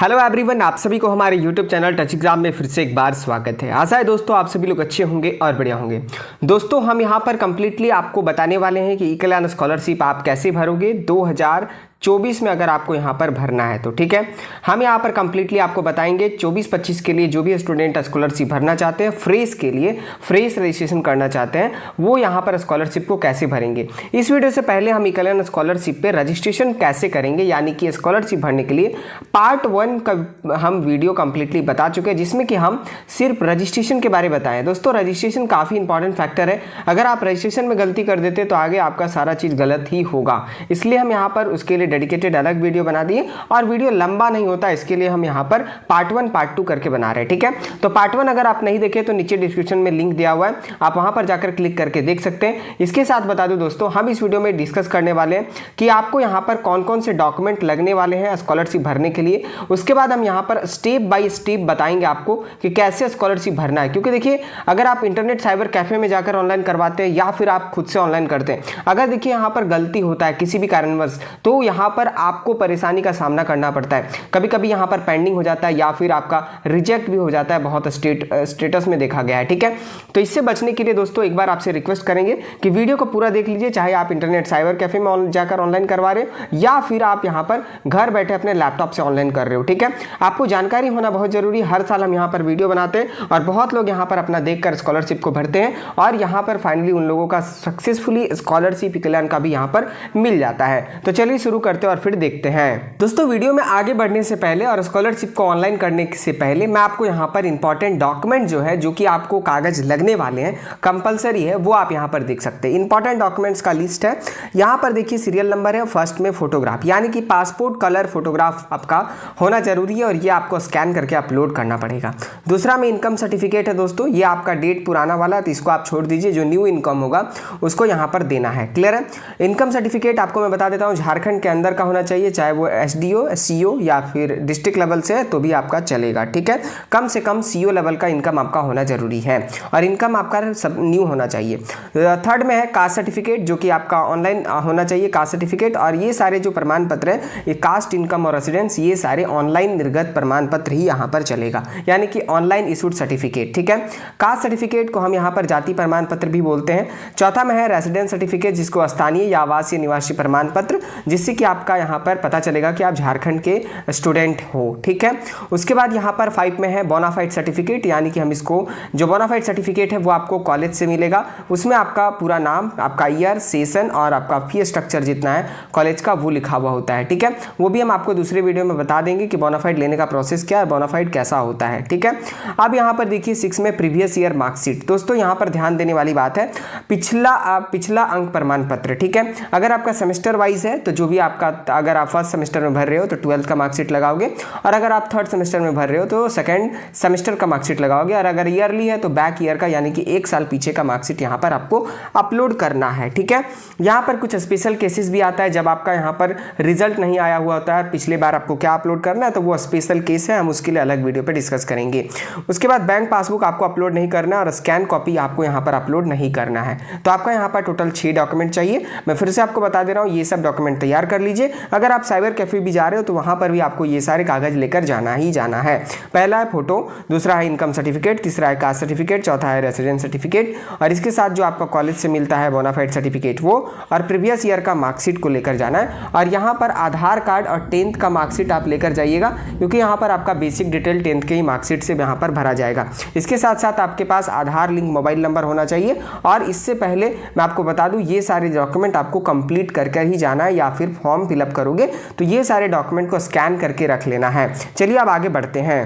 Hello everyone, आप सभी को हमारे यूट्यूब चैनल टच एग्जाम में फिर से एक बार स्वागत है। आशा है दोस्तों आप सभी लोग अच्छे होंगे और बढ़िया होंगे। दोस्तों हम यहाँ पर कंप्लीटली आपको बताने वाले हैं कि ई कल्याण स्कॉलरशिप आप कैसे भरोगे 2024 में अगर आपको यहाँ पर भरना है तो ठीक है। हम यहाँ पर कंप्लीटली आपको बताएंगे 24-25 के लिए जो भी स्टूडेंट स्कॉलरशिप भरना चाहते हैं, फ्रेश के लिए फ्रेश रजिस्ट्रेशन करना चाहते हैं, वो यहाँ पर स्कॉलरशिप को कैसे भरेंगे। इस वीडियो से पहले हम ई कल्याण स्कॉलरशिप पे रजिस्ट्रेशन कैसे करेंगे, यानी कि स्कॉलरशिप भरने के लिए पार्ट 1 का हम वीडियो कंप्लीटली बता चुके हैं, जिसमें कि हम सिर्फ रजिस्ट्रेशन के बारे में बताएं। दोस्तों रजिस्ट्रेशन काफ़ी इंपॉर्टेंट फैक्टर है। अगर आप रजिस्ट्रेशन में गलती कर देते तो आगे आपका सारा चीज़ गलत ही होगा, इसलिए हम यहाँ पर उसके लिए डेडिकेटेड अलग वीडियो बना दिए और वीडियो लंबा नहीं होता, इसके लिए हम यहाँ पर पार्ट 1 पार्ट 2 करके बना रहे हैं। ठीक है, तो पार्ट 1 अगर आप नहीं देखे तो नीचे डिस्क्रिप्शन में लिंक दिया हुआ है, आप वहाँ पर जाकर क्लिक करके देख सकते हैं। इसके साथ बता दूं दोस्तों, हम इस वीडियो में डिस्कस करने वाले हैं कि आपको यहाँ पर कौन कौन से डॉक्यूमेंट लगने वाले हैं स्कॉलरशिप भरने के लिए। उसके बाद हम यहाँ पर स्टेप बाय स्टेप बताएंगे आपको कि कैसे स्कॉलरशिप भरना है। क्योंकि देखिए, अगर आप इंटरनेट साइबर कैफे में जाकर ऑनलाइन करवाते हैं या फिर आप खुद से ऑनलाइन करते हैं, अगर देखिए यहाँ पर गलती होता है किसी भी कारणवश, तो यहाँ पर आपको परेशानी का सामना करना पड़ता है। कभी कभी यहाँ पर पेंडिंग हो जाता है या फिर आपका रिजेक्ट भी हो जाता है, बहुत स्टेटस में देखा गया है। ठीक है, तो इससे बचने के लिए दोस्तों एक बार आपसे रिक्वेस्ट करेंगे कि वीडियो को पूरा देख लीजिए, चाहे आप इंटरनेट साइबर कैफे में जाकर ऑनलाइन करवा रहे हो या फिर आप यहाँ पर घर बैठे अपने लैपटॉप से ऑनलाइन कर रहे हो। ठीक है, आपको जानकारी होना बहुत जरूरी है। हर साल हम यहाँ पर वीडियो बनाते हैं और बहुत लोग यहाँ पर अपना देखकर स्कॉलरशिप को भरते हैं और यहाँ पर फाइनली उन लोगों का सक्सेसफुली स्कॉलरशिप कल्याण का भी यहाँ पर मिल जाता है। तो चलिए शुरू करते हैं और फिर देखते हैं। दोस्तों वीडियो में आगे बढ़ने से पहले और स्कॉलरशिप को ऑनलाइन करने से पहले मैं आपको यहाँ पर इंपॉर्टेंट डॉक्यूमेंट जो है, जो कि आपको कागज लगने वाले हैं, कंपलसरी है, वो आप यहाँ पर देख सकते हैं। इंपॉर्टेंट डॉक्यूमेंट्स का लिस्ट है, यहाँ पर देखिए सीरियल नंबर है। फर्स्ट में फोटोग्राफ, यानी कि पासपोर्ट कलर फोटोग्राफ आपका होना जरूरी है और ये आपको स्कैन करके अपलोड करना पड़ेगा। दूसरा में इनकम सर्टिफिकेट है दोस्तों, ये आपका डेट पुराना वाला, तो इसको आप छोड़ दीजिए, जो न्यू इनकम होगा उसको यहाँ पर देना है। क्लियर है। इनकम सर्टिफिकेट आपको मैं बता देता हूँ, झारखंड के अंदर का होना चाहिए, चाहे वो एसडीओ सीओ या फिर डिस्ट्रिक्ट लेवल से है तो भी आपका चलेगा। ठीक है, कम से कम सीओ लेवल का इनकम आपका होना जरूरी है और इनकम आपका सब न्यू होना चाहिए। थर्ड में है कास्ट सर्टिफिकेट, जो कि आपका ऑनलाइन होना चाहिए कास्ट सर्टिफिकेट। और ये सारे जो प्रमाण पत्र है, ये कास्ट, इनकम और रेसिडेंस, ये सारे ऑनलाइन निर्गत प्रमाण पत्र ही यहाँ पर चलेगा, यानी कि ऑनलाइन इशूड सर्टिफिकेट। ठीक है, कास्ट सर्टिफिकेट को हम यहाँ पर जाति प्रमाण पत्र भी बोलते हैं। चौथा में है रेसिडेंस सर्टिफिकेट, जिसको स्थानीय या आवासीय निवासी प्रमाण पत्र, जिससे कि आपका यहाँ पर पता चलेगा कि आप झारखंड के स्टूडेंट हो। ठीक है, उसके बाद यहाँ पर 5 में है बोनाफाइड सर्टिफिकेट, यानी कि हम इसको, जो बोनाफाइड सर्टिफिकेट है वो आपको कॉलेज से मिलेगा। उसमें आपका पूरा नाम, आपका ईयर, सेशन और आपका फी स्ट्रक्चर जितना है कॉलेज का वो लिखा हुआ होता है। ठीक है, वो भी हम आपको दूसरे वीडियो में बता देंगे कि बोनाफाइड लेने का प्रोसेस क्या है, बोनाफाइड कैसा होता है। ठीक है, अब यहाँ पर देखिए 6 में प्रीवियस ईयर मार्कशीट। दोस्तों यहाँ पर ध्यान देने वाली बात है, पिछला अंक प्रमाण पत्र। ठीक है, अगर आपका सेमेस्टर वाइज है तो जो भी आपका, अगर आप फर्स्ट सेमेस्टर में भर रहे हो तो 12th का मार्कशीट लगाओगे, और अगर आप थर्ड सेमेस्टर में भर रहे हो तो सेकंड सेमेस्टर का मार्कशीट लगाओगे, और अगर ईयरली है तो बैक ईयर का, यानी कि 1 साल पीछे का मार्कशीट यहाँ पर आपको अपलोड करना है। ठीक है, यहाँ पर कुछ स्पेशल केसेस भी आता है, जब आपका यहाँ पर रिजल्ट नहीं आया हुआ होता है पिछले बार, आपको क्या अपलोड करना है, तो वो स्पेशल केस है, हम उसके लिए अलग वीडियो पे डिस्कस करेंगे। उसके बाद बैंक पासबुक आपको अपलोड नहीं करना और स्कैन कॉपी आपको यहाँ पर अपलोड नहीं करना है। तो आपका यहाँ पर टोटल 6 डॉक्यूमेंट चाहिए। मैं फिर से आपको बता दे रहा हूँ, ये सब डॉक्यूमेंट तैयार कर लीजिए। अगर आप साइबर कैफे भी जा रहे हो तो वहाँ पर भी आपको ये सारे कागज लेकर जाना ही जाना है। पहला है फोटो, दूसरा है इनकम सर्टिफिकेट, तीसरा है कास्ट सर्टिफिकेट, चौथा है रेसिडेंस सर्टिफिकेट, और इसके साथ जो आपका कॉलेज से मिलता है बोनाफाइड सर्टिफिकेट वो, और प्रीवियस ईयर का मार्कशीट को लेकर जाना है। और यहाँ पर आधार कार्ड और 10th का मार्कशीट आप लेकर जाइएगा, क्योंकि यहाँ पर आपका बेसिक डिटेल 10th के ही मार्कशीट से यहाँ पर भरा जाएगा। इसके साथ साथ आपके पास आधार लिंक मोबाइल नंबर होना चाहिए। और इससे पहले मैं आपको बता दूं, ये सारे डॉक्यूमेंट आपको कंप्लीट करके ही जाना है, या फिर फॉर्म फिलअप करोगे तो ये सारे डॉक्यूमेंट को स्कैन करके रख लेना है। चलिए अब आगे बढ़ते हैं।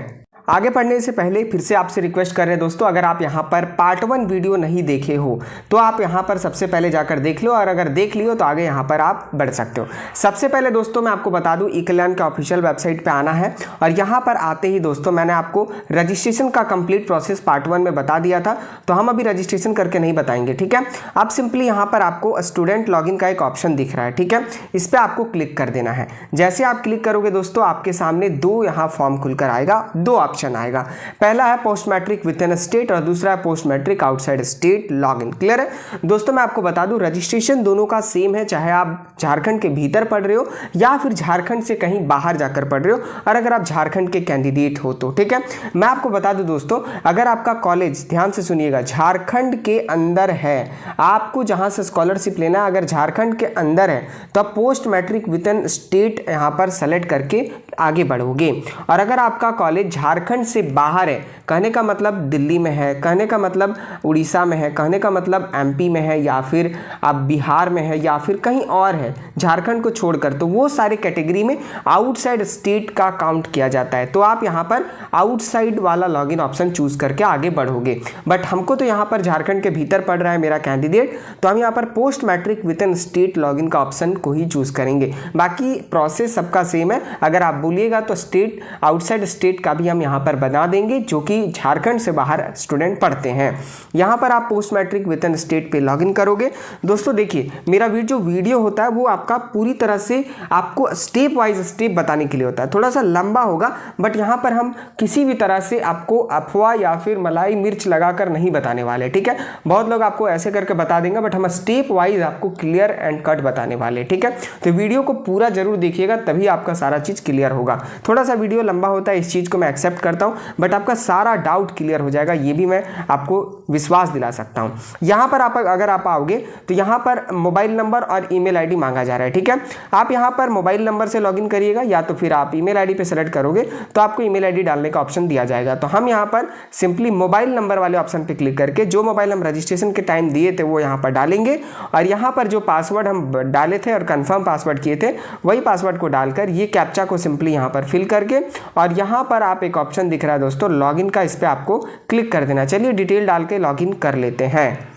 आगे बढ़ने से पहले फिर से आपसे रिक्वेस्ट कर रहे हैं दोस्तों, अगर आप यहाँ पर पार्ट 1 वीडियो नहीं देखे हो तो आप यहाँ पर सबसे पहले जाकर देख लो, और अगर देख लियो तो आगे यहाँ पर आप बढ़ सकते हो। सबसे पहले दोस्तों मैं आपको बता दूँ, ई कल्याण के ऑफिशियल वेबसाइट पे आना है, और यहाँ पर आते ही दोस्तों मैंने आपको रजिस्ट्रेशन का कंप्लीट प्रोसेस पार्ट 1 में बता दिया था, तो हम अभी रजिस्ट्रेशन करके नहीं बताएंगे। ठीक है, अब सिंपली यहाँ पर आपको स्टूडेंट लॉगिन का एक ऑप्शन दिख रहा है। ठीक है, इस पर आपको क्लिक कर देना है। जैसे आप क्लिक करोगे दोस्तों, आपके सामने 2 यहाँ फॉर्म खुलकर आएगा, 2 ऑप्शन ऑप्शन आएगा। पहला है post matric within state और दूसरा है post matric outside state login. Clear है दोस्तों? मैं आपको बता दूं रजिस्ट्रेशन दोनों का सेम है, चाहे आप झारखंड के भीतर पढ़ रहे हो या फिर झारखंड से कहीं बाहर जाकर पढ़ रहे हो, और अगर आप झारखंड के कैंडिडेट हो तो। ठीक है, मैं आपको बता दूं दोस्तों, अगर आपका कॉलेज, ध्यान से सुनिएगा, झारखंड के अंदर है, आपको जहां से स्कॉलरशिप लेना है अगर झारखंड के अंदर है तो आप post matric within state यहां पर सेलेक्ट करके आगे बढ़ोगे। और अगर आपका कॉलेज झारखंड से बाहर है, कहने का मतलब दिल्ली में है, कहने का मतलब उड़ीसा में है, कहने का मतलब एमपी में है, या फिर आप बिहार में है, या फिर कहीं और है झारखंड को छोड़कर, तो वो सारे कैटेगरी में आउटसाइड स्टेट का काउंट किया जाता है। तो आप यहाँ पर आउटसाइड वाला लॉगिन ऑप्शन चूज करके आगे बढ़ोगे। बट हमको तो यहाँ पर झारखंड के भीतर पढ़ रहा है मेरा कैंडिडेट, तो हम यहाँ पर post matric within state login का ऑप्शन को ही चूज करेंगे। बाकी प्रोसेस सबका सेम है, अगर आप बोलिएगा तो स्टेट, आउटसाइड स्टेट का भी हम यहाँ पर बना देंगे जो कि झारखंड से बाहर स्टूडेंट पढ़ते हैं। यहाँ पर आप post matric within state पे लॉगिन करोगे। दोस्तों देखिए, मेरा जो वीडियो होता है वो आपका पूरी तरह से आपको स्टेप वाइज स्टेप बताने के लिए होता है, थोड़ा सा लंबा होगा, बट यहाँ पर हम किसी भी तरह से आपको अफवाह या फिर मलाई मिर्च लगाकर नहीं बताने वाले। ठीक है, बहुत लोग आपको ऐसे करके बता देंगे, बट हम स्टेप वाइज आपको क्लियर एंड कट बताने वाले। ठीक है, तो वीडियो को पूरा जरूर देखिएगा, तभी आपका सारा चीज क्लियर होगा। थोड़ा सा वीडियो लंबा होता है, इस चीज को मैं एक्सेप्ट करता हूं, बट आपका सारा डाउट क्लियर हो जाएगा, ये भी मैं आपको विश्वास दिला सकता हूं। यहां पर आप अगर आप आओगे तो यहां पर मोबाइल नंबर और ईमेल आईडी मांगा जा रहा है। ठीक है, आप यहां पर मोबाइल नंबर से लॉगिन करिएगा, या तो फिर आप ईमेल आईडी पे सेलेक्ट करोगे तो आपको ईमेल आईडी डालने का ऑप्शन दिया जाएगा। तो हम यहां पर सिंपली मोबाइल नंबर वाले ऑप्शन पे क्लिक करके जो मोबाइल हम रजिस्ट्रेशन के टाइम दिए थे वो यहां पर डालेंगे, और यहां पर जो पासवर्ड हम डाले थे और कंफर्म पासवर्ड किए थे वही पासवर्ड को डालकर ये कैप्चा को सिंपली यहां पर फिल करके, और यहां पर आप एक ऑप्शन दिख रहा है दोस्तों लॉगिन का, इस पे आपको क्लिक कर देना। चलिए डिटेल डाल के लॉगिन कर लेते हैं।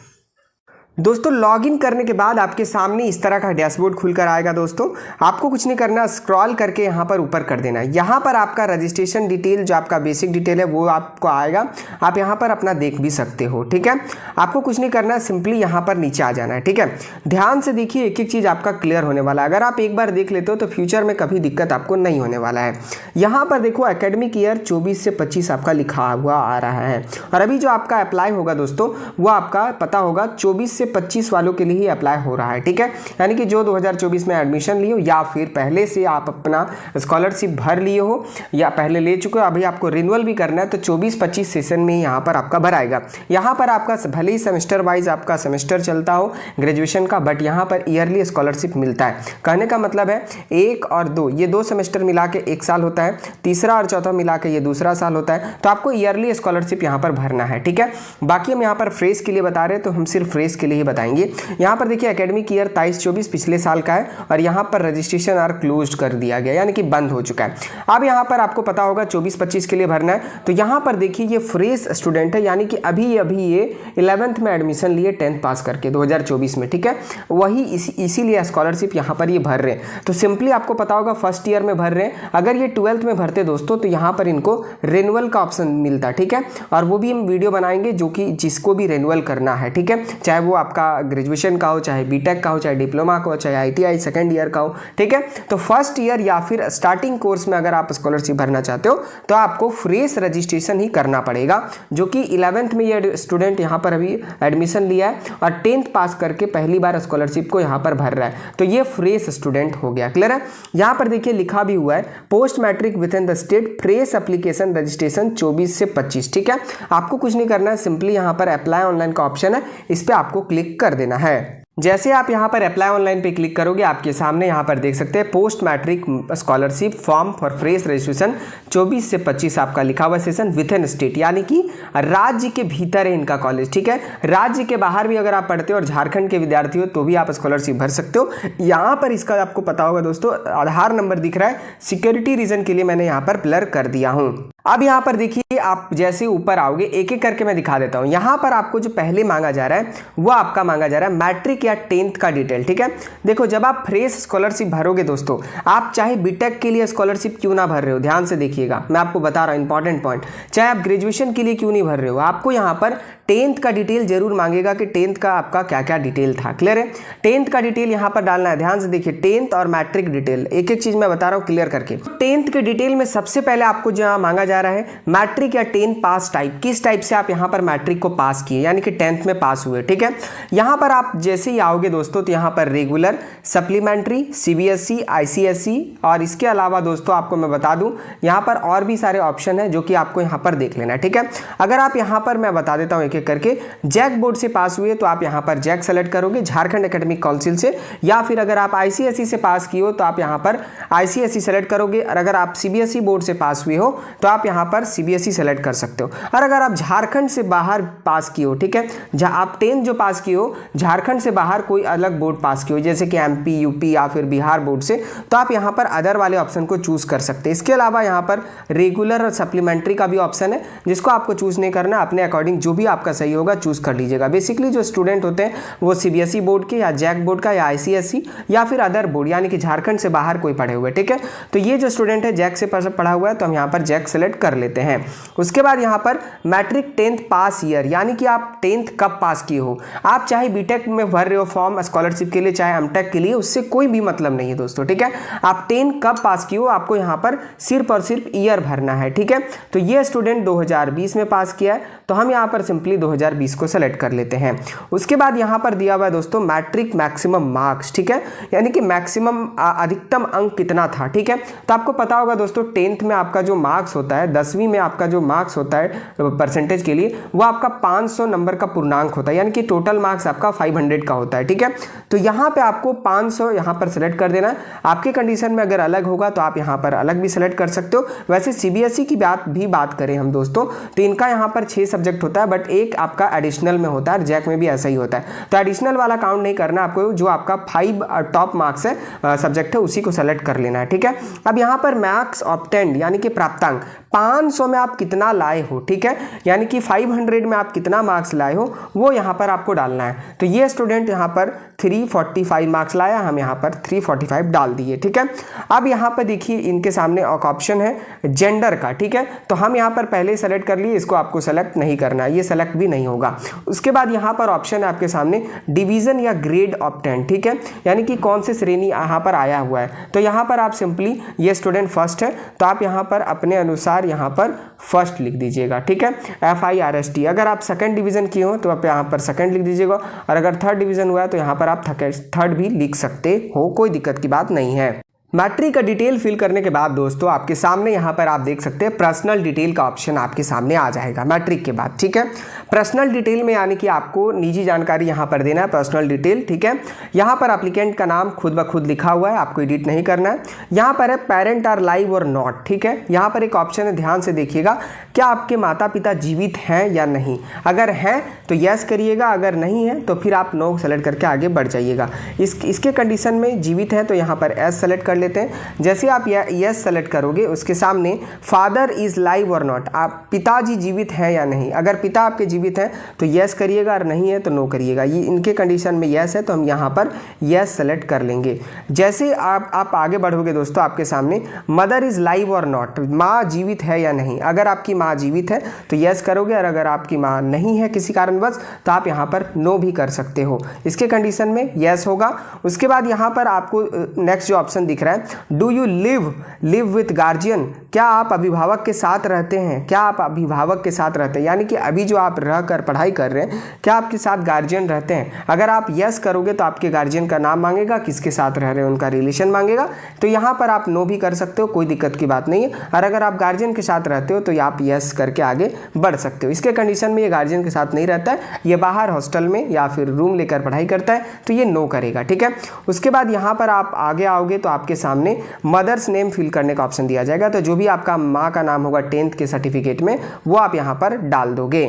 दोस्तों लॉगिन करने के बाद आपके सामने इस तरह का डैशबोर्ड खुलकर आएगा। दोस्तों आपको कुछ नहीं करना, स्क्रॉल करके यहाँ पर ऊपर कर देना है। यहाँ पर आपका रजिस्ट्रेशन डिटेल, जो आपका बेसिक डिटेल है वो आपको आएगा, आप यहाँ पर अपना देख भी सकते हो। ठीक है, आपको कुछ नहीं करना है, सिंपली यहाँ पर नीचे आ जाना है। ठीक है, ध्यान से देखिए, एक एक चीज़ आपका क्लियर होने वाला है। अगर आप एक बार देख लेते हो तो फ्यूचर में कभी दिक्कत आपको नहीं होने वाला है। यहाँ पर देखो एकेडमिक ईयर 24 से 25 आपका लिखा हुआ आ रहा है, और अभी जो आपका अप्लाई होगा दोस्तों वो आपका पता होगा 24 से 25 वालों के लिए ही अप्लाई हो रहा है। ठीक है, यानी कि जो 2024 में एडमिशन लिए हो, या फिर पहले से आप अपना स्कॉलरशिप भर लिए हो या पहले ले चुके हो, अभी आपको रिन्यूअल भी करना है, तो 24-25 सेशन में यहाँ पर आपका भराएगा। यहाँ पर आपका भले ही सेमेस्टर वाइज आपका सेमेस्टर चलता हो ग्रेजुएशन का, बट यहाँ पर ईयरली स्कॉलरशिप मिलता है। कहने का मतलब है 1 और 2, ये 2 सेमेस्टर मिला के 1 साल होता है, तीसरा और चौथा मिला के ये दूसरा साल होता है, तो आपको ईयरली स्कॉलरशिप यहाँ पर भरना है। ठीक है, बाकी हम यहाँ पर फ्रेश के लिए बता रहे हैं, तो हम सिर्फ फ्रेश के लिए ही बताएंगे। यहाँ पर देखिए एकेडमिक ईयर 23-24 पिछले साल का है, और यहाँ पर रजिस्ट्रेशन आर क्लोज कर दिया गया, यानी कि बंद हो चुका है। अब यहाँ पर आपको पता होगा 24-25 के लिए भरना है, तो यहाँ पर देखिए ये फ्रेश स्टूडेंट है, यानी कि अभी ये 11th में एडमिशन लिए 10th पास करके 2024 में। ठीक है, वही इसीलिए स्कॉलरशिप यहाँ पर ये भर रहे हैं। तो सिंपली आपको पता होगा फर्स्ट ईयर में भर रहे हैं, अगर ये 12th में भरते दोस्तों तो यहाँ पर इनको रिन्यूअल का ऑप्शन मिलता। ठीक है, और वो भी हम वीडियो बनाएंगे जो कि जिसको भी रिन्यूअल करना है। ठीक है, चाहे वो आपका ग्रेजुएशन का हो, चाहे बीटेक का हो, चाहे डिप्लोमा का हो, चाहे आईटीआई सेकंड ईयर का हो। ठीक है, तो फर्स्ट ईयर या फिर स्टार्टिंग कोर्स में अगर आप स्कॉलरशिप भरना चाहते हो तो आपको फ्रेश रजिस्ट्रेशन ही करना पड़ेगा, जो कि 11th में ये स्टूडेंट यहाँ पर अभी एडमिशन लिया है और 10th पास करके पहली बार स्कॉलरशिप को यहाँ पर भर रहा है, तो ये फ्रेश स्टूडेंट हो गया। क्लियर है, यहाँ पर देखिए लिखा भी हुआ है post matric within the state fresh application registration 24 से 25। ठीक है, आपको कुछ नहीं करना है, सिंपली यहाँ पर अप्लाई ऑनलाइन का ऑप्शन है, इस पर आपको क्लिक कर देना है। जैसे आप यहाँ पर अप्लाई ऑनलाइन पे क्लिक करोगे, आपके सामने यहाँ पर देख सकते हैं post matric scholarship form for fresh registration 24 से 25 आपका लिखा हुआ सेशन विद इन स्टेट, यानी कि राज्य के भीतर है इनका कॉलेज। ठीक है, राज्य के बाहर भी अगर आप पढ़ते हो और झारखंड के विद्यार्थी हो तो भी आप स्कॉलरशिप भर सकते हो। यहाँ पर इसका आपको पता होगा दोस्तों आधार नंबर दिख रहा है, सिक्योरिटी रीजन के लिए मैंने यहाँ पर ब्लर कर दिया हूँ। अब यहाँ पर देखिए, आप जैसे ऊपर आओगे एक एक करके मैं दिखा देता हूँ। यहाँ पर आपको जो पहले मांगा जा रहा है वो आपका मांगा जा रहा है मैट्रिक या 10th का डिटेल। ठीक है, देखो जब आप फ्रेश स्कॉलरशिप भरोगे दोस्तों, आप चाहे बीटेक के लिए स्कॉलरशिप क्यों ना भर रहे हो, ध्यान से देखिएगा, मैं आपको बता रहा हूँ इंपॉर्टेंट पॉइंट, चाहे आप ग्रेजुएशन के लिए क्यों नहीं भर रहे हो, आपको यहाँ पर टेंथ का डिटेल जरूर मांगेगा कि टेंथ का आपका क्या क्या डिटेल था। क्लियर है? टेंथ का डिटेल यहाँ पर डालना है। ध्यान से देखिए, टेंथ और मैट्रिक डिटेल एक एक चीज मैं बता रहा हूँ क्लियर करके। टेंथ के डिटेल में सबसे पहले आपको जो मांगा जा रहा है मैट्रिक या 10 पास टाइप, किस टाइप से आप यहाँ पर मैट्रिक को पास किए, यानी कि 10th में पास हुए। ठीक है, यहाँ पर आप जैसे ही आओगे दोस्तों तो यहाँ पर रेगुलर, सप्लीमेंट्री, सीबीएसई, आईसीएसई और इसके अलावा दोस्तों आपको मैं बता दूं यहाँ पर और भी सारे ऑप्शन है जो कि आपको यहाँ पर देख लेना है। ठीक है, अगर आप यहाँ पर मैं बता देता हूँ एक एक करके, जैक बोर्ड से पास हुए तो आप यहाँ पर जैक सेलेक्ट करोगे झारखंड एकेडमिक काउंसिल से, या फिर अगर आप आईसीएसई से पास किए हो तो आप यहाँ पर आईसीएसई सेलेक्ट करोगे, और अगर आप सीबीएसई बोर्ड से पास हुए हो तो आप यहाँ पर सीबीएसई सेलेक्ट कर सकते हो। और अगर आप झारखंड से बाहर पास किए हो, ठीक है, आप 10 जो पास किए हो झारखंड से बाहर कोई अलग बोर्ड पास किए हो जैसे कि एमपी, यूपी या फिर बिहार बोर्ड से, तो आप यहाँ पर अदर वाले ऑप्शन को चूज कर सकते हैं। इसके अलावा यहाँ पर रेगुलर और सप्लीमेंट्री का भी ऑप्शन है जिसको आपको चूज नहीं करना, अपने अकॉर्डिंग जो भी आपका सही होगा चूज कर लीजिएगा। बेसिकली जो स्टूडेंट होते हैं वो सीबीएसई बोर्ड के या जैक बोर्ड का या आईसीएसई या फिर अदर बोर्ड यानी कि झारखंड से बाहर कोई पढ़े हुए। ठीक है, तो ये जो स्टूडेंट है जैक से पढ़ा हुआ है तो हम यहाँ पर जैक सेलेक्ट कर लेते हैं। उसके बाद यहाँ पर मैट्रिक 10th पास ईयर, यानी कि आप 10th कब पास किए हो। आप चाहे बीटेक में भर रहे हो फॉर्म स्कॉलरशिप के लिए, चाहे एमटेक के लिए, उससे कोई भी मतलब नहीं है दोस्तों। ठीक है, आप 10 कब पास किए हो आपको यहाँ पर सिर्फ और सिर्फ ईयर भरना है। ठीक है, तो ये स्टूडेंट 2020 में पास किया है तो हम यहाँ पर सिंपली 2020 को सेलेक्ट कर लेते हैं। उसके बाद यहाँ पर दिया हुआ है दोस्तों मैट्रिक मैक्सिमम मार्क्स। ठीक है, यानी कि मैक्सिमम अधिकतम अंक कितना था। ठीक है, तो आपको पता होगा दोस्तों 10th में आपका जो मार्क्स होता है, 10वीं में आपका जो मार्क्स होता है परसेंटेज के लिए, वो आपका 500 नंबर का पूर्णांक होता है, यानी कि टोटल मार्क्स आपका 500 का होता है। ठीक है, तो यहाँ पे आपको 500 यहाँ पर सेलेक्ट कर देना है। आपके कंडीशन में अगर अलग होगा तो आप यहाँ पर अलग भी सेलेक्ट कर सकते हो। वैसे सीबीएसई की बात करें हम दोस्तों तो इनका यहाँ पर 6 सब्जेक्ट होता है, बट एक आपका एडिशनल में होता है, जैक में भी ऐसा ही होता है। तो एडिशनल वाला काउंट नहीं करना आपको, जो आपका 5 टॉप मार्क्स है सब्जेक्ट है उसी को सेलेक्ट कर लेना है। ठीक है, अब यहाँ पर मार्क्स ऑब्टेन्ड यानी कि प्राप्तांक 500 में आप कितना लाए हो। ठीक है, यानी कि 500 में आप कितना मार्क्स लाए हो वो यहाँ पर आपको डालना है। तो ये स्टूडेंट यहाँ पर 345 मार्क्स लाया, हम यहाँ पर 345 डाल दिए। ठीक है, अब यहाँ पर देखिए इनके सामने एक ऑप्शन है जेंडर का। ठीक है, तो हम यहाँ पर पहले सेलेक्ट कर लिए, इसको आपको सेलेक्ट नहीं करना है, ये सेलेक्ट भी नहीं होगा। उसके बाद यहाँ पर ऑप्शन है आपके सामने डिवीजन या ग्रेड ऑब्टेन्ड। ठीक है, यानी कि कौन से श्रेणी यहाँ पर आया हुआ है। तो यहाँ पर आप सिंपली, ये स्टूडेंट फर्स्ट है तो आप यहाँ पर अपने अनुसार यहाँ पर फर्स्ट लिख दीजिएगा। ठीक है, FIRST। अगर आप सेकंड डिवीजन किए हो तो आप यहाँ पर सेकंड लिख दीजिएगा, और अगर थर्ड डिवीजन हुआ है तो यहाँ पर आप थर्ड भी लिख सकते हो, कोई दिक्कत की बात नहीं है। मैट्रिक का डिटेल फिल करने के बाद दोस्तों आपके सामने यहाँ पर आप देख सकते हैं पर्सनल डिटेल का ऑप्शन आपके सामने आ जाएगा मैट्रिक के बाद। ठीक है, पर्सनल डिटेल में यानी कि आपको निजी जानकारी यहाँ पर देना है, पर्सनल डिटेल। ठीक है, यहाँ पर एप्लीकेंट का नाम खुद ब खुद लिखा हुआ है, आपको एडिट नहीं करना है। यहाँ पर है पेरेंट आर लाइव और नॉट। ठीक है, यहाँ पर एक ऑप्शन है, ध्यान से देखिएगा, क्या आपके माता पिता जीवित हैं या नहीं। अगर हैं तो यस करिएगा, अगर नहीं है तो फिर आप नो सेलेक्ट करके आगे बढ़ जाइएगा। इसके कंडीशन में जीवित है तो यहाँ पर एस सेलेक्ट कर लेते हैं। जैसे आप यस सेलेक्ट करोगे उसके सामने फादर इज लाइव और नॉट, आप पिताजी जीवित हैं या नहीं। अगर पिता आपके जीवित हैं तो यस करिएगा, और नहीं है तो नो करिएगा। ये इनके कंडीशन में यस है तो हम यहाँ पर यस सेलेक्ट कर लेंगे। जैसे आप आगे बढ़ोगे दोस्तों आपके सामने मदर इज लाइव और नॉट, माँ जीवित है या नहीं। अगर आपकी माँ जीवित है तो यस करोगे, और अगर आपकी माँ नहीं है किसी कारणवश तो आप यहाँ पर नो भी कर सकते हो। इसके कंडीशन में यस होगा। उसके बाद यहाँ पर आपको नेक्स्ट जो ऑप्शन दिख रहा है, do you live with guardian, क्या आप अभिभावक के साथ रहते हैं। क्या आप अभिभावक के साथ रहते हैं, यानी कि अभी जो आप रह कर पढ़ाई कर रहे हैं क्या आपके साथ गार्जियन रहते हैं। अगर आप यस करोगे तो आपके गार्जियन का नाम मांगेगा, किसके साथ रह रहे हैं उनका रिलेशन मांगेगा, तो यहाँ पर आप नो भी कर सकते हो, कोई दिक्कत की बात नहीं है। और अगर आप गार्जियन के साथ रहते हो तो आप यस करके आगे बढ़ सकते हो। इसके कंडीशन में ये गार्जियन के साथ नहीं रहता है, ये बाहर हॉस्टल में या फिर रूम लेकर पढ़ाई करता है तो ये नो करेगा। ठीक है, उसके बाद यहाँ पर आप आगे आओगे तो आपके सामने मदर्स नेम फिल करने का ऑप्शन दिया जाएगा। तो जो भी आपका माँ का नाम होगा 10th के सर्टिफिकेट में वो आप यहाँ पर डाल दोगे।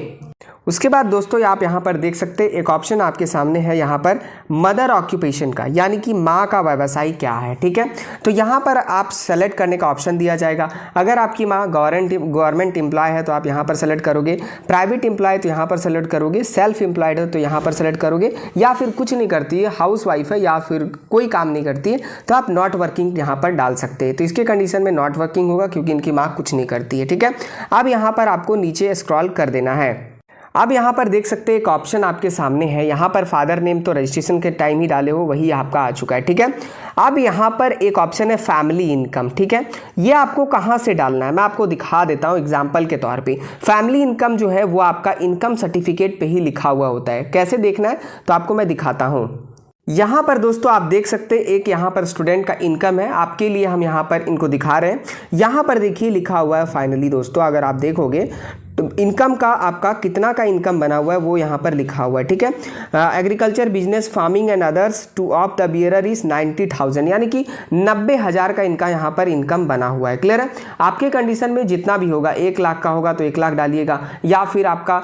उसके बाद दोस्तों आप यहाँ पर देख सकते हैं एक ऑप्शन आपके सामने है यहाँ पर मदर ऑक्यूपेशन का, यानी कि माँ का व्यवसाय क्या है। ठीक है, तो यहाँ पर आप सेलेक्ट करने का ऑप्शन दिया जाएगा। अगर आपकी माँ गवर्नमेंट एम्प्लॉय है तो आप यहाँ पर सेलेक्ट करोगे, प्राइवेट एम्प्लॉय तो यहाँ पर सेलेक्ट करोगे, सेल्फ एम्प्लॉयड है तो यहाँ पर सेलेक्ट करोगे, या फिर कुछ नहीं करती है, हाउस वाइफ है या फिर कोई काम नहीं करती है तो आप नॉट वर्किंग यहाँ पर डाल सकते हैं। तो इसके कंडीशन में नॉट वर्किंग होगा क्योंकि इनकी माँ कुछ नहीं करती है। ठीक है, अब यहाँ पर आपको नीचे स्क्रॉल कर देना है। अब यहाँ पर देख सकते हैं एक ऑप्शन आपके सामने है, यहाँ पर फादर नेम तो रजिस्ट्रेशन के टाइम ही डाले हो वही आपका आ चुका है, ठीक है। अब यहाँ पर एक ऑप्शन है फैमिली इनकम, ठीक है। ये आपको कहाँ से डालना है मैं आपको दिखा देता हूँ एग्जाम्पल के तौर पे। फैमिली इनकम जो है वो आपका इनकम सर्टिफिकेट पे ही लिखा हुआ होता है। कैसे देखना है तो आपको मैं दिखाता हूँ। यहाँ पर दोस्तों आप देख सकते हैं एक यहाँ पर स्टूडेंट का इनकम है, आपके लिए हम यहाँ पर इनको दिखा रहे हैं। यहाँ पर देखिए लिखा हुआ है फाइनली दोस्तों, अगर आप देखोगे तो इनकम का आपका कितना का इनकम बना हुआ है वो यहाँ पर लिखा हुआ है, ठीक है। Agriculture business farming and others two of the bearer is 90,000, यानी कि 90,000 का इनका यहाँ पर इनकम बना हुआ है। क्लियर है। आपके कंडीशन में जितना भी होगा, 1 लाख का होगा तो 1 लाख डालिएगा, या फिर आपका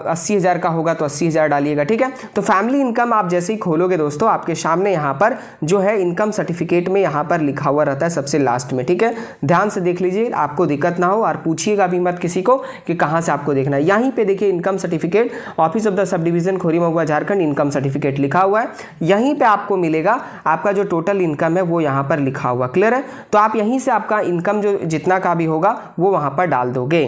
80,000 का होगा तो 80,000 डालिएगा, ठीक है। तो फैमिली इनकम आप जैसे ही खोलोगे दोस्तों आपके सामने यहाँ पर जो है इनकम सर्टिफिकेट में यहाँ पर लिखा हुआ रहता है सबसे लास्ट में, ठीक है। ध्यान से देख लीजिए, आपको दिक्कत ना हो और पूछिएगा भी मत किसी को कि कहाँ से आपको देखना है। यहीं पे देखिए income certificate, office of the sub division Khori Mahua Jharkhand, income certificate लिखा हुआ है। यहीं पे आपको मिलेगा आपका जो टोटल इनकम है वो यहाँ पर लिखा हुआ। क्लियर है। तो आप यहीं से आपका इनकम जो जितना का भी होगा वो वहाँ पर डाल दोगे।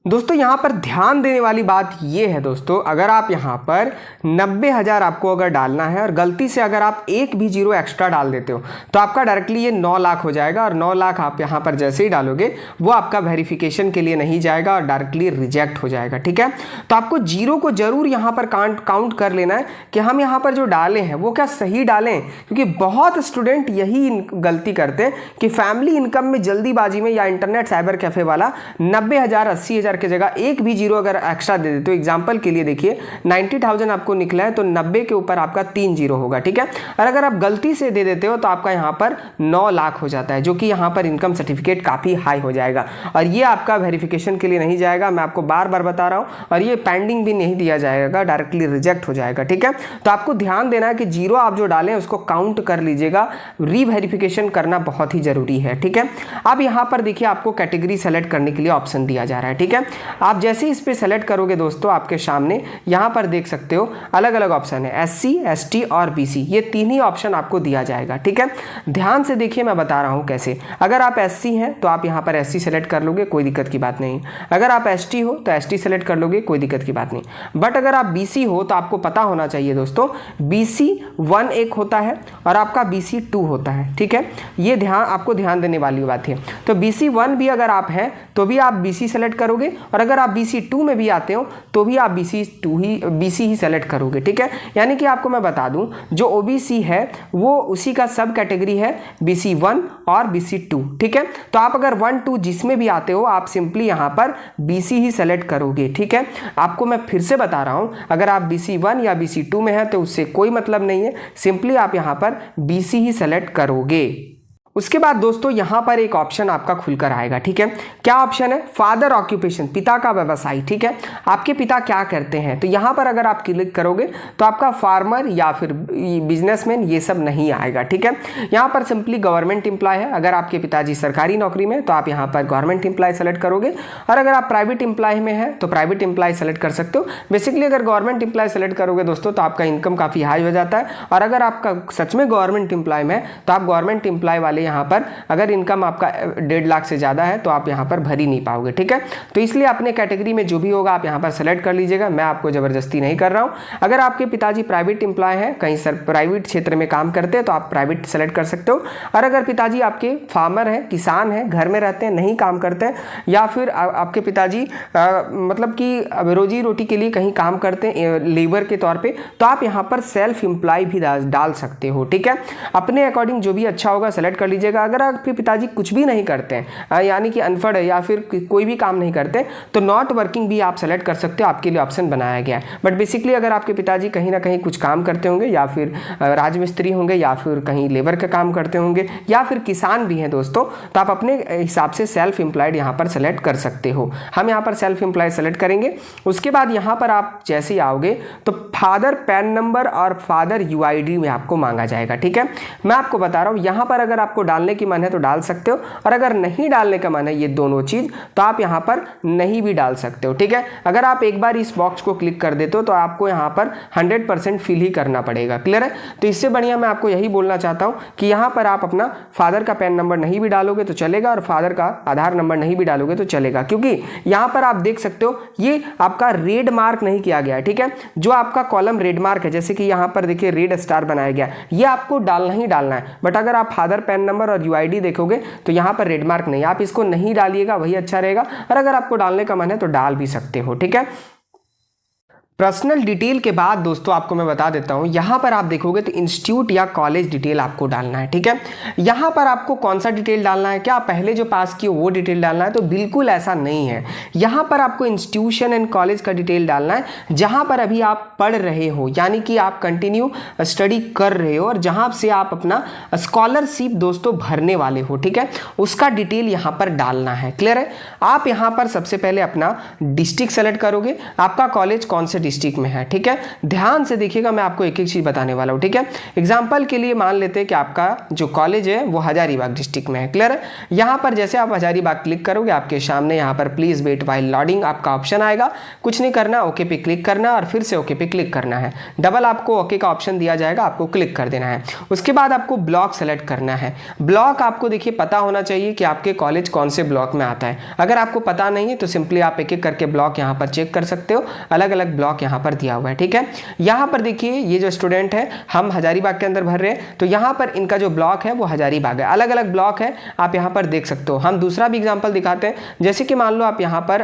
दोस्तों यहाँ पर ध्यान देने वाली बात ये है दोस्तों, अगर आप यहाँ पर 90,000 आपको अगर डालना है और गलती से अगर आप एक भी जीरो एक्स्ट्रा डाल देते हो तो आपका डायरेक्टली ये 9 लाख हो जाएगा, और 9 लाख आप यहाँ पर जैसे ही डालोगे वो आपका वेरिफिकेशन के लिए नहीं जाएगा और डायरेक्टली रिजेक्ट हो जाएगा, ठीक है। तो आपको जीरो को जरूर यहाँ पर काउंट कर लेना है कि हम यहाँ पर जो डाले हैं वो क्या सही डालें, क्योंकि बहुत स्टूडेंट यही गलती करते हैं कि फैमिली इनकम में जल्दीबाजी में या इंटरनेट साइबर कैफे वाला 90,000 80,000 की जगह एक भी जीरो अगर एक्स्ट्रा दे देते हो। एग्जांपल के लिए देखिए 90,000 आपको निकला है तो 90 के ऊपर आपका 3 जीरो होगा, ठीक है। और अगर आप गलती से दे देते हो तो आपका यहाँ पर 9 लाख हो जाता है, जो कि यहाँ पर इनकम सर्टिफिकेट काफ़ी हाई हो जाएगा और ये आपका वेरिफिकेशन के लिए नहीं जाएगा, मैं आपको बार बार बता रहा हूँ। और ये पेंडिंग भी नहीं दिया जाएगा, डायरेक्टली रिजेक्ट हो जाएगा, ठीक है। तो आपको ध्यान देना है कि जीरो आप जो डालें उसको काउंट कर लीजिएगा, रीवेरिफिकेशन करना बहुत ही जरूरी है, ठीक है। अब यहाँ पर देखिए आपको कैटेगरी सेलेक्ट करने के लिए ऑप्शन दिया जा रहा है, ठीक है। आप जैसे ही इस पे सेलेक्ट करोगे दोस्तों आपके सामने यहाँ पर देख सकते हो अलग अलग ऑप्शन है, SC ST और BC, ये तीन ही ऑप्शन आपको दिया जाएगा, ठीक है। ध्यान से देखिए मैं बता रहा हूँ कैसे। अगर आप SC हैं तो आप यहाँ पर SC सेलेक्ट कर लोगे, कोई दिक्कत की बात नहीं। अगर आप ST हो तो ST सेलेक्ट कर लोगे, कोई दिक्कत की बात नहीं। बट अगर आप BC हो तो आपको पता होना चाहिए दोस्तों, BC 1 एक होता है और आपका BC 2 होता है, ठीक है। ये आपको ध्यान देने वाली बात है। तो BC 1 भी अगर आप हैं तो भी आप BC सेलेक्ट करोगे, और अगर आप BC 2 में भी आते हो तो भी आप BC ही सेलेक्ट करोगे, ठीक है। यानी कि आपको मैं बता दूं जो OBC है वो उसी का सब कैटेगरी है BC 1 और BC 2, ठीक है। तो आप अगर 1 2 जिसमें भी आते हो आप सिंपली यहाँ पर BC ही सेलेक्ट करोगे, ठीक है। आपको मैं फिर से बता रहा हूँ, अगर आप BC 1 या BC 2 में है तो उससे कोई मतलब नहीं है, सिंपली आप यहाँ पर BC ही सेलेक्ट करोगे। उसके बाद दोस्तों यहाँ पर एक ऑप्शन आपका खुलकर आएगा, ठीक है। क्या ऑप्शन है? फादर ऑक्यूपेशन, पिता का व्यवसाय, ठीक है। आपके पिता क्या करते हैं, तो यहाँ पर अगर आप क्लिक करोगे तो आपका फार्मर या फिर बिजनेसमैन ये सब नहीं आएगा, ठीक है। यहाँ पर सिंपली गवर्नमेंट एम्प्लॉय है। अगर आपके पिताजी सरकारी नौकरी में तो आप यहाँ पर गवर्नमेंट एम्प्लॉय सेलेक्ट करोगे, और अगर आप प्राइवेट एम्प्लॉय में है तो प्राइवेट एम्प्लॉय सेलेक्ट कर सकते हो। बेसिकली अगर गवर्नमेंट एम्प्लॉय सेलेक्ट करोगे दोस्तों तो आपका इनकम काफ़ी हाई हो जाता है, और अगर आपका सच में गवर्नमेंट एम्प्लॉय में तो आप गवर्नमेंट एम्प्लॉय वाले यहाँ पर अगर इनकम आपका 1.5 लाख से ज़्यादा है तो आप यहाँ पर भर ही नहीं पाओगे, ठीक है। तो इसलिए अपने कैटेगरी में जो भी होगा आप यहाँ पर सेलेक्ट कर लीजिएगा, मैं आपको ज़बरदस्ती नहीं कर रहा हूँ। अगर आपके पिताजी प्राइवेट एम्प्लॉय हैं, कहीं प्राइवेट क्षेत्र में काम करते हैं तो आप प्राइवेट सेलेक्ट कर सकते हो। और अगर पिताजी आपके फार्मर हैं, किसान हैं, घर में रहते हैं, नहीं काम करते हैं, या फिर आपके पिताजी मतलब कि रोजी रोटी के लिए कहीं काम करते हैं लेबर के तौर पर, तो आप यहाँ पर सेल्फ एम्प्लॉय भी डाल सकते हो, ठीक है। अपने अकॉर्डिंग जो भी अच्छा होगा सेलेक्ट कर लीजिएगा। अगर आपके पिताजी कुछ भी नहीं करते हैं, यानी कि अनपढ़ है या फिर कोई भी काम नहीं करते, तो नॉट वर्किंग भी आप सेलेक्ट कर सकते हो, आपके लिए ऑप्शन बनाया गया है। बट बेसिकली अगर आपके पिताजी कहीं ना कहीं कुछ काम करते होंगे, या फिर राजमिस्त्री होंगे, या फिर कहीं लेबर का काम करते होंगे, या फिर किसान भी हैं दोस्तों, तो आप अपने हिसाब से सेल्फ एम्प्लॉयड यहाँ पर सेलेक्ट कर सकते हो। हम यहाँ पर सेल्फ एम्प्लॉयड सेलेक्ट करेंगे। उसके बाद यहाँ पर आप जैसे ही आओगे तो फादर पैन नंबर और फादर UID में आपको मांगा जाएगा, ठीक है। मैं आपको बता रहा हूँ यहाँ पर अगर आपको आपको डालने की मन है तो डाल सकते हो, और अगर नहीं डालने का मन है ये दोनों चीज़, तो आप यहाँ पर नहीं भी डाल सकते हो। ठीक है, अगर आप एक बार इस बॉक्स को क्लिक कर देते हो तो आपको यहाँ पर 100% फिल ही करना पड़ेगा। क्लियर है, तो इससे बढ़िया मैं आपको यही बोलना चाहता हूँ कि यहाँ पर आप अपना फादर का पैन नंबर नहीं भी डालोगे तो चलेगा, और फादर का आधार नंबर नहीं भी डालोगे तो चलेगा, क्योंकि यहाँ पर आप देख सकते हो ये आपका रेड मार्क नहीं किया गया है। ठीक है, जो आपका कॉलम रेड मार्क है, जैसे कि यहाँ पर देखिए रेड स्टार बनाया गया, ये आपको डालना ही डालना है। बट अगर आप फादर पैन नंबर और यूआईडी देखोगे तो यहाँ पर रेड मार्क नहीं, आप इसको नहीं डालिएगा, वही अच्छा रहेगा। और अगर आपको डालने का मन है तो डाल भी सकते हो। ठीक है, पर्सनल डिटेल के बाद दोस्तों आपको मैं बता देता हूं, यहां पर आप देखोगे तो इंस्टीट्यूट या कॉलेज डिटेल आपको डालना है। ठीक है, यहां पर आपको कौन सा डिटेल डालना है, क्या पहले जो पास किए वो डिटेल डालना है, तो बिल्कुल ऐसा नहीं है। यहां पर आपको इंस्टीट्यूशन एंड कॉलेज का डिटेल डालना है जहां पर अभी आप पढ़ रहे हो, यानी कि आप कंटिन्यू स्टडी कर रहे हो और जहां से आप अपना स्कॉलरशिप दोस्तों भरने वाले हो। ठीक है, उसका डिटेल यहां पर डालना है। क्लियर है, आप यहां पर सबसे पहले अपना डिस्ट्रिक्ट सेलेक्ट करोगे, आपका कॉलेज कौन से डिस्ट्रिक्ट में है। ठीक है, ध्यान से देखिएगा, मैं आपको एक एक चीज बताने वाला हूं। ठीक है, एग्जांपल के लिए मान लेते हैं कि आपका जो कॉलेज है वो हजारीबाग डिस्ट्रिक्ट में है। क्लियर है, यहां पर जैसे आप हजारीबाग क्लिक करोगे, आपके सामने यहां पर प्लीज वेट व्हाइल लोडिंग आपका ऑप्शन आएगा। कुछ नहीं करना, ओके पे क्लिक करना और फिर से ओके पे क्लिक करना है। डबल आपको ओके का ऑप्शन दिया जाएगा, आपको क्लिक कर देना है। उसके बाद आपको ब्लॉक सेलेक्ट करना है। ब्लॉक आपको देखिए पता होना चाहिए कि आपके कॉलेज कौन से ब्लॉक में आता है। अगर आपको पता नहीं है तो सिंपली आप एक एक करके ब्लॉक यहां पर चेक कर सकते हो, अलग अलग ब्लॉक यहां पर दिया हुआ है। ठीक है, यहां पर देखिए ये जो स्टूडेंट है हम हजारीबाग के अंदर भर रहे हैं, तो यहां पर इनका जो ब्लॉक है वो हजारीबाग है। अलग अलग ब्लॉक है, आप यहां पर देख सकते हो। हम दूसरा भी एग्जांपल दिखाते हैं, जैसे कि मान लो आप यहां पर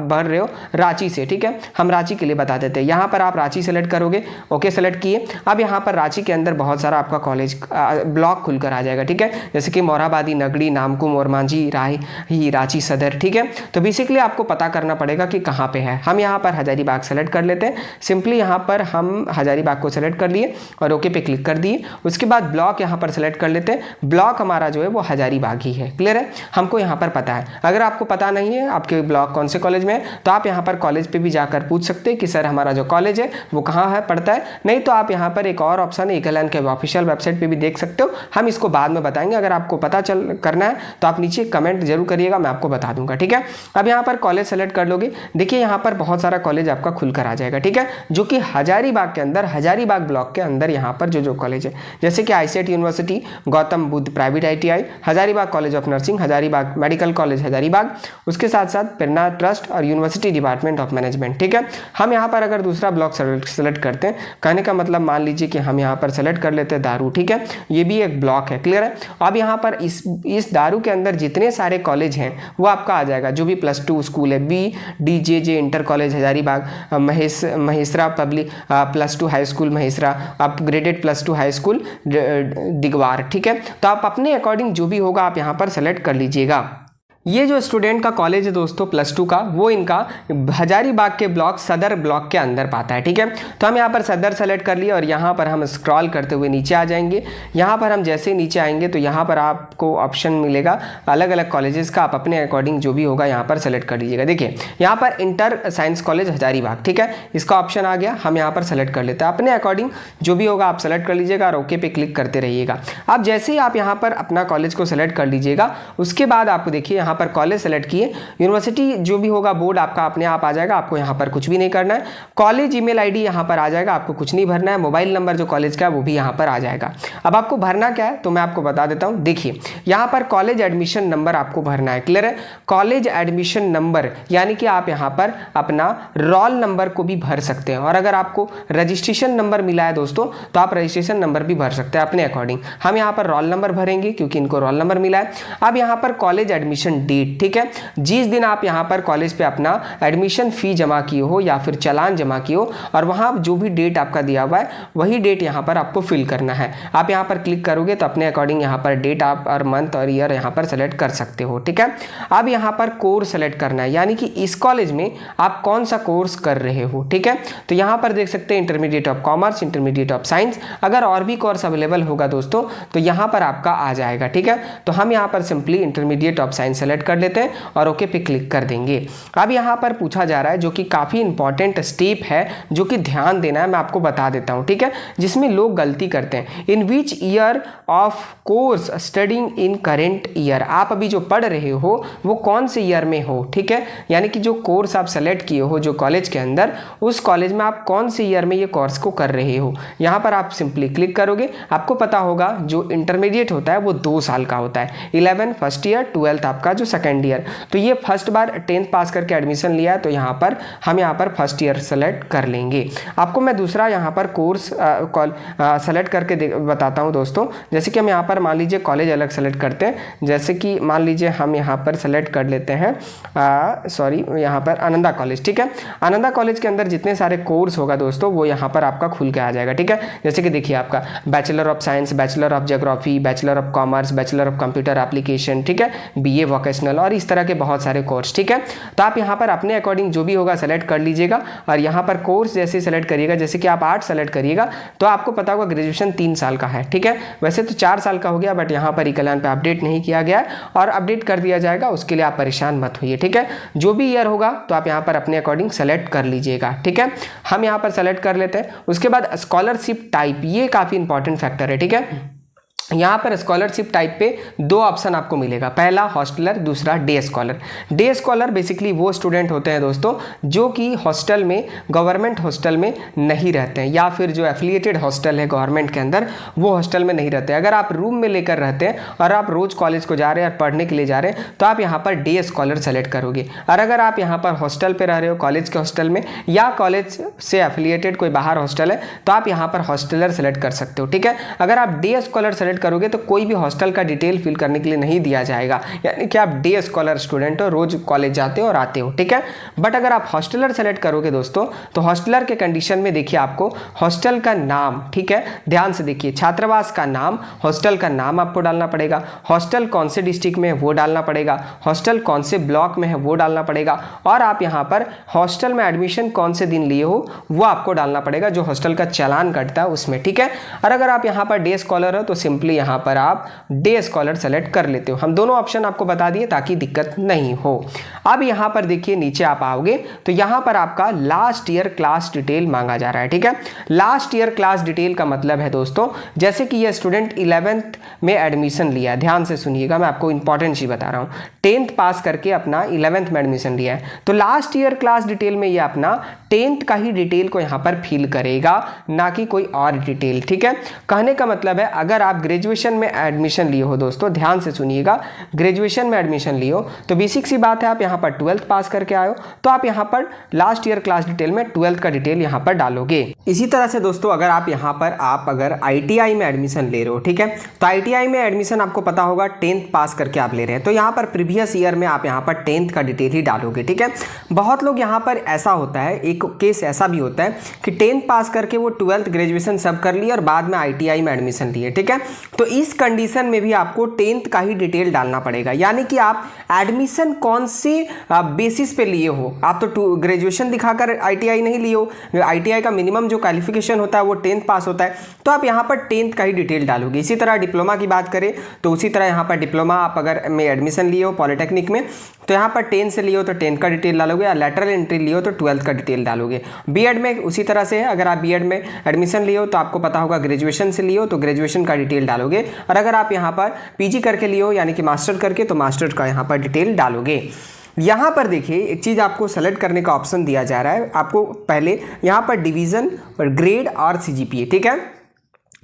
भर रहे हो रांची से। ठीक है, हम रांची के लिए बता देते हैं। यहां पर आप रांची सेलेक्ट करोगे, ओके सेलेक्ट किए। अब यहां पर रांची के अंदर बहुत सारा आपका कॉलेज ब्लॉक खुलकर आ जाएगा। ठीक है, जैसे कि मोरहाबादी, नगड़ी, नामकुम, ओरमांझी, रांची सदर। ठीक है, तो बेसिकली आपको पता करना पड़ेगा कि कहां पे है। हम यहां पर हजारीबाग सेलेक्ट कर लेते हैं। सिंपली यहां पर हम हजारीबाग को सेलेक्ट कर लिए और ओके पे क्लिक कर दिए। उसके बाद ब्लॉक यहां पर सेलेक्ट कर लेते हैं। ब्लॉक हमारा जो है वो हजारीबाग ही है। क्लियर है, हमको यहां पर पता है। अगर आपको पता नहीं है आपके ब्लॉक कौन से कॉलेज में है, तो आप यहां पर कॉलेज पे भी जाकर पूछ सकते हैं कि सर हमारा जो कॉलेज है वो कहां है पड़ता है। नहीं तो आप यहां पर एक और ऑप्शन है, ईकेलर्न के ऑफिशियल वेबसाइट पे भी देख सकते हो। हम इसको बाद में बताएंगे। अगर आपको पता करना है तो आप नीचे कमेंट जरूर करिएगा, मैं आपको बता दूंगा। ठीक है, अब यहां पर कॉलेज सेलेक्ट कर लोगे, देखिए यहां पर बहुत सारा कॉलेज आपका खुलकर आ जाएगा। ठीक है, जो कि हजारीबाग के अंदर, हजारीबाग ब्लॉक के अंदर यहाँ पर जो कॉलेज है, जैसे कि आईसीएट university, Gautam Buddha private ITI, Hazaribagh college of nursing, Hazaribagh medical college Hazaribagh, उसके साथ साथ प्रेरणा ट्रस्ट और यूनिवर्सिटी डिपार्टमेंट ऑफ मैनेजमेंट। ठीक है, हम यहाँ पर अगर दूसरा ब्लॉक सेलेक्ट करते हैं, कहने का मतलब मान लीजिए कि हम यहाँ पर सेलेक्ट कर लेते हैं दारू। ठीक है, ये भी एक ब्लॉक है। क्लियर है, अब यहाँ पर इस दारू के अंदर जितने सारे कॉलेज हैं वो आपका आ जाएगा। जो भी +2 स्कूल है, BDJJ inter college Hazaribagh, Mahesra public +2 high school Mahesra, upgraded +2 high school Digwar. ठीक है, तो आप अपने अकॉर्डिंग जो भी होगा आप यहाँ पर सेलेक्ट कर लीजिएगा। ये जो स्टूडेंट का कॉलेज है दोस्तों +2 का, वो इनका हजारीबाग के ब्लॉक सदर ब्लॉक के अंदर पाता है। ठीक है, तो हम यहाँ पर सदर सेलेक्ट कर लिए और यहाँ पर हम स्क्रॉल करते हुए नीचे आ जाएंगे। यहाँ पर हम जैसे ही नीचे आएंगे तो यहाँ पर आपको ऑप्शन मिलेगा अलग अलग कॉलेजेस का, आप अपने अकॉर्डिंग जो भी होगा यहाँ पर सेलेक्ट कर लीजिएगा। देखिए यहाँ पर इंटर साइंस कॉलेज हजारीबाग, ठीक है, इसका ऑप्शन आ गया, हम यहाँ पर सेलेक्ट कर लेते हैं। अपने अकॉर्डिंग जो भी होगा आप सेलेक्ट कर लीजिएगा और ओके पे क्लिक करते रहिएगा। अब जैसे ही आप यहाँ पर अपना कॉलेज को सेलेक्ट कर लीजिएगा, उसके बाद आपको देखिए यहाँ पर कॉलेज सेलेक्ट किए, यूनिवर्सिटी जो भी होगा बोर्ड आपका अपने आप आ जाएगा, आपको यहाँ पर कुछ भी नहीं करना है। कॉलेज ईमेल आईडी यहाँ पर आ जाएगा, आपको कुछ नहीं भरना है। मोबाइल नंबर जो कॉलेज का है वो भी यहाँ पर आ जाएगा। अब आपको भरना क्या है तो मैं आपको बता देता हूँ। देखिए यहाँ पर कॉलेज एडमिशन नंबर आपको भरना है। क्लियर है, कॉलेज एडमिशन नंबर यानी कि आप यहाँ पर अपना रोल नंबर को भी भर सकते हैं, और अगर आपको रजिस्ट्रेशन नंबर मिला है दोस्तों तो आप रजिस्ट्रेशन नंबर भी भर सकते हैं अपने अकॉर्डिंग। हम यहाँ पर रोल नंबर भरेंगे क्योंकि इनको रोल नंबर मिला है। अब यहाँ पर कॉलेज एडमिशन डेट, ठीक है, जिस दिन आप यहाँ पर कॉलेज पे अपना एडमिशन फी जमा किए हो या फिर चालान जमा किए हो, और वहाँ जो भी डेट आपका दिया हुआ है वही डेट यहाँ पर आपको फिल करना है। आप यहाँ पर क्लिक करोगे तो अपने अकॉर्डिंग यहाँ पर डेट आप और मंथ और ईयर यहाँ पर सेलेक्ट कर सकते हो। ठीक है, अब यहाँ पर कोर्स सेलेक्ट करना है, यानी कि इस कॉलेज में आप कौन सा कोर्स कर रहे हो। ठीक है, तो यहाँ पर देख सकते हैं intermediate of commerce, intermediate of science. अगर और भी कोर्स अवेलेबल होगा दोस्तों तो यहाँ पर आपका आ जाएगा। ठीक है, तो हम यहाँ पर simply intermediate of science select select कर लेते हैं और ओके पे क्लिक कर देंगे। अब यहाँ पर पूछा जा रहा है जो कि काफ़ी इंपॉर्टेंट स्टेप है जो कि ध्यान देना है, मैं आपको बता देता हूँ, ठीक है, जिसमें लोग गलती करते हैं। In which year of course studying in current year, आप अभी जो पढ़ रहे हो वो कौन से ईयर में हो, ठीक है, यानी कि जो कोर्स आप सेलेक्ट किए हो जो कॉलेज के अंदर, उस कॉलेज में आप कौन से ईयर में ये कोर्स को कर रहे हो। यहाँ पर आप सिंपली क्लिक करोगे, आपको पता होगा जो इंटरमीडिएट होता है वो 2 साल का होता है, 11 फर्स्ट ईयर, 12 आपका जो सेकेंड ईयर। तो ये फर्स्ट बार 10th पास करके एडमिशन लिया है तो यहाँ पर हम यहाँ पर फर्स्ट ईयर सेलेक्ट कर लेंगे। आपको मैं दूसरा यहाँ पर कोर्स सेलेक्ट करके बताता हूँ दोस्तों। जैसे कि हम यहाँ पर मान लीजिए कॉलेज अलग सेलेक्ट करते हैं, जैसे कि मान लीजिए हम यहाँ पर सेलेक्ट कर लेते हैं यहाँ पर आनंदा कॉलेज, ठीक है। आनंदा कॉलेज के अंदर जितने सारे कोर्स होगा दोस्तों वो यहाँ पर आपका खुल के आ जाएगा, ठीक है। जैसे कि देखिए आपका bachelor of science, bachelor of geography, bachelor of commerce, bachelor of computer application, ठीक है, बीए वोकेशनल और इस तरह के बहुत सारे कोर्स, ठीक है। तो आप यहाँ पर अपने अकॉर्डिंग जो भी होगा सेलेक्ट कर लीजिएगा और यहाँ पर कोर्स जैसे सेलेक्ट करिएगा, जैसे कि आप आर्ट सेलेक्ट करिएगा तो आपको पता होगा ग्रेजुएशन 3 साल का है, ठीक है। वैसे तो 4 साल का हो गया बट यहाँ पर ई-कल्याण पे अपडेट नहीं किया गया है और अपडेट कर दिया जाएगा, उसके लिए आप परेशान मत होइए, ठीक है। जो भी ईयर होगा तो आप यहाँ पर अपने अकॉर्डिंग सेलेक्ट कर लीजिएगा, ठीक है। हम यहाँ पर सेलेक्ट कर लेते हैं। उसके बाद स्कॉलरशिप टाइप, ये काफ़ी इंपॉर्टेंट फैक्टर है, ठीक है। यहाँ पर स्कॉलरशिप टाइप पे 2 ऑप्शन आपको मिलेगा, पहला हॉस्टलर, दूसरा day scholar. Day scholar basically वो स्टूडेंट होते हैं दोस्तों जो कि हॉस्टल में, गवर्नमेंट हॉस्टल में नहीं रहते हैं या फिर जो एफिलिएटेड हॉस्टल है गवर्नमेंट के अंदर वो हॉस्टल में नहीं रहते हैं। अगर आप रूम में लेकर रहते हैं और आप रोज़ कॉलेज को जा रहे हैं और पढ़ने के लिए जा रहे हैं तो आप यहाँ पर डे स्कॉलर सेलेक्ट करोगे। और अगर आप यहाँ पर हॉस्टल पर रह रहे हो कॉलेज के हॉस्टल में या कॉलेज से एफिलिएटेड कोई बाहर हॉस्टल है तो आप यहाँ पर हॉस्टलर सेलेक्ट कर सकते हो, ठीक है। अगर आप डे स्कॉलर सेलेक्ट करोगे तो कोई भी हॉस्टल का डिटेल फिल करने के लिए नहीं दिया जाएगा, यानी कि आप डे स्कॉलर स्टूडेंट हो, रोज कॉलेज जाते हो और आते हो, ठीक है। बट अगर आप हॉस्टलर सेलेक्ट करोगे दोस्तों तो हॉस्टलर के कंडीशन में देखिए आपको हॉस्टल का नाम, ठीक है, ध्यान से देखिए, छात्रावास का नाम, हॉस्टल का नाम आपको डालना पड़ेगा, हॉस्टल कौन से डिस्ट्रिक्ट में है वो डालना पड़ेगा, हॉस्टल कौन से ब्लॉक में है वो डालना पड़ेगा और आप यहाँ पर हॉस्टल में एडमिशन कौन से दिन लिए हो वो आपको डालना पड़ेगा, जो हॉस्टल का चालान कटता है उसमें, ठीक है। और अगर आप यहाँ पर डे स्कॉलर हो तो सिंपली यहाँ पर आप डे स्कॉलर सेलेक्ट कर लेते हो। हम दोनों ऑप्शन आपको बता दिए ताकि दिक्कत नहीं हो। अब यहाँ पर देखिए नीचे आप आओगे तो यहाँ पर आपका लास्ट ईयर क्लास डिटेल मांगा जा रहा है, ठीक है। लास्ट ईयर क्लास डिटेल का मतलब है दोस्तों जैसे कि ये स्टूडेंट 11th में एडमिशन लिया, ध्यान से सुनिएगा, मैं आपको इंपॉर्टेंट चीज बता रहा हूँ। 10th पास करके अपना 11th में एडमिशन लिया है तो लास्ट ईयर क्लास डिटेल में ये अपना 10th का ही डिटेल को यहाँ पर फिल करेगा, ना कि कोई और डिटेल, ठीक है। कहने का मतलब है अगर आप ग्रेजुएशन में एडमिशन लिए हो दोस्तों, ध्यान से सुनिएगा, ग्रेजुएशन में एडमिशन लिए हो तो बेसिक सी बात है आप यहाँ पर 12th पास करके आए हो तो आप यहाँ पर लास्ट ईयर क्लास डिटेल में 12th का डिटेल यहाँ पर डालोगे। इसी तरह से दोस्तों अगर आप यहाँ पर अगर ITI में एडमिशन ले रहे हो, ठीक है, तो ITI में एडमिशन आपको पता होगा 10th पास करके आप ले रहे हैं तो यहाँ पर प्रीवियस ईयर में आप यहाँ पर 10th का डिटेल ही डालोगे, ठीक है। बहुत लोग यहाँ पर ऐसा होता है, एक केस ऐसा भी होता है कि 10th पास करके वो 12th ग्रेजुएशन सब कर लिए और बाद में ITI में एडमिशन लिए, ठीक है। तो इस कंडीशन में भी आपको 10th का ही डिटेल डालना पड़ेगा, यानी कि आप एडमिशन कौन से बेसिस पे लिए हो। आप तो ग्रेजुएशन दिखाकर ITI नहीं लिए हो, ITI का मिनिमम जो क्वालिफिकेशन होता है वो 10th पास होता है तो आप यहाँ पर 10th का ही डिटेल डालोगे। इसी तरह डिप्लोमा की बात करें तो उसी तरह यहाँ पर डिप्लोमा आप अगर में एडमिशन लिए हो पॉलिटेक्निक में तो यहाँ पर 10 से लिए हो तो 10 का डिटेल डालोगे, या लेटरल एंट्री लिए हो तो 12th का डिटेल डालोगे। बीएड में उसी तरह से है, अगर आप बीएड में एडमिशन लिए हो तो आपको पता होगा ग्रेजुएशन से लिए हो तो ग्रेजुएशन का डिटेल डालोगे, और अगर आप यहाँ पर पीजी करके लिए हो यानी कि मास्टर करके तो मास्टर का यहाँ पर डिटेल डालोगे। यहाँ पर देखिए एक चीज़ आपको सेलेक्ट करने का ऑप्शन दिया जा रहा है, आपको पहले यहाँ पर डिवीज़न और ग्रेड और CGPA, ठीक है।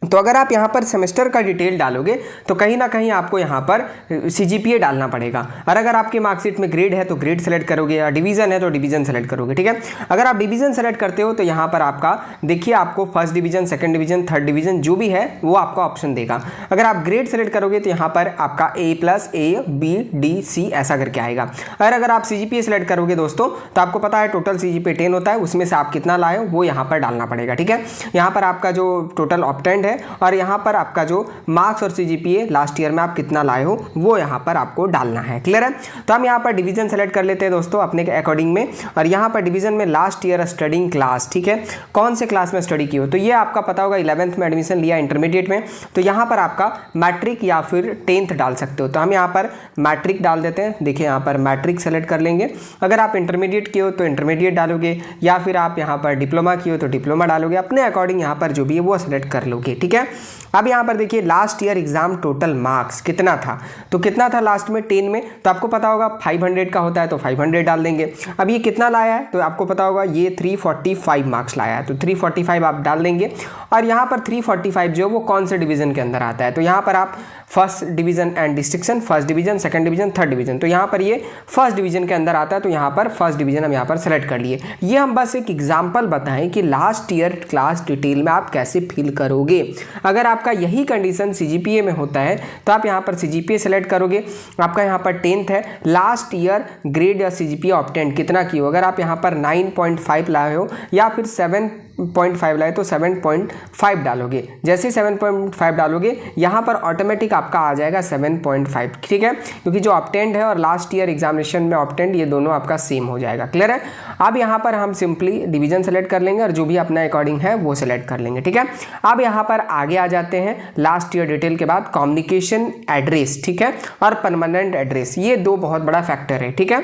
तो अगर आप यहाँ पर सेमेस्टर का डिटेल डालोगे तो कहीं ना कहीं आपको यहाँ पर CGPA डालना पड़ेगा, और अगर आपके मार्कशीट में ग्रेड है तो ग्रेड सेलेक्ट करोगे, या डिवीज़न है तो डिवीज़न सेलेक्ट करोगे, ठीक है। अगर आप डिवीज़न सेलेक्ट करते हो तो यहाँ पर आपका देखिए आपको first division, second division, third division जो भी है वो आपका ऑप्शन देगा। अगर आप ग्रेड सेलेक्ट करोगे तो यहाँ पर आपका A+, A, B, D, C ऐसा करके आएगा। और अगर आप CGPA सेलेक्ट करोगे दोस्तों तो आपको पता है टोटल CGPA 10 होता है, उसमें से आप कितना लाए हो वो यहाँ पर डालना पड़ेगा, ठीक है। यहाँ पर आपका जो टोटल ऑप्टेंड है और यहाँ पर आपका जो मार्क्स और CGPA लास्ट ईयर में आप कितना लाए हो वो यहाँ पर आपको डालना है। क्लियर है? तो हम यहाँ पर डिवीजन सेलेक्ट कर लेते हैं दोस्तों अपने के अकॉर्डिंग में, और यहाँ पर डिवीजन में लास्ट ईयर स्टडिंग क्लास, ठीक है, कौन से क्लास में स्टडी की हो, तो ये आपका पता होगा 11th में एडमिशन लिया, इंटरमीडिएट में, तो यहाँ पर आपका मैट्रिक या फिर 10th डाल सकते हो। तो हम यहाँ पर मैट्रिक डाल देते हैं। देखिए यहाँ पर मैट्रिक सेलेक्ट कर लेंगे। अगर आप इंटरमीडिएट की हो तो इंटरमीडिएट डालोगे, या फिर आप यहाँ पर डिप्लोमा की हो तो डिप्लोमा डालोगे, अपने अकॉर्डिंग यहाँ पर जो भी है वो सेलेक्ट कर लोगे। ठीक है, अब यहाँ पर देखिए last year exam total marks कितना था, तो कितना था लास्ट में 10 में, तो आपको पता होगा 500 का होता है तो 500 डाल देंगे। अब ये कितना लाया है तो आपको पता होगा ये 345 मार्क्स लाया है, तो 345 आप डाल देंगे। और यहाँ पर 345 जो है वो कौन से डिवीजन के अंदर आता है, तो यहाँ पर आप first division and destruction, first division, second division, third division, तो यहाँ पर ये फर्स्ट डिवीजन के अंदर आता है, तो यहाँ पर फर्स्ट डिवीजन हम यहाँ पर सेलेक्ट कर लिए। ये हम बस एक एग्जांपल बताएं कि लास्ट ईयर क्लास डिटेल में आप कैसे फिल करोगे। अगर आपका यही कंडीशन CGPA में होता है तो आप यहाँ पर CGPA सेलेक्ट करोगे। आपका यहाँ पर 10th है, लास्ट ईयर ग्रेड या CGPA ऑब्टेंड कितना की हो, अगर आप यहाँ पर 9.5 लाए हो या फिर 7.5 लाए तो 7.5 डालोगे। जैसे 7.5 डालोगे यहाँ पर ऑटोमेटिक आपका आ जाएगा 7.5, ठीक है, क्योंकि जो ऑब्टेंड है और लास्ट ईयर एग्जामिनेशन में ऑब्टेंड ये दोनों आपका सेम हो जाएगा। क्लियर है? अब यहाँ पर हम सिंपली डिवीजन सेलेक्ट कर लेंगे और जो भी अपना अकॉर्डिंग है वो सेलेक्ट कर लेंगे। ठीक है, अब यहाँ पर आगे आ जाते हैं लास्ट ईयर डिटेल के बाद कम्युनिकेशन एड्रेस, ठीक है, और परमानेंट एड्रेस, ये दो बहुत बड़ा फैक्टर है। ठीक है,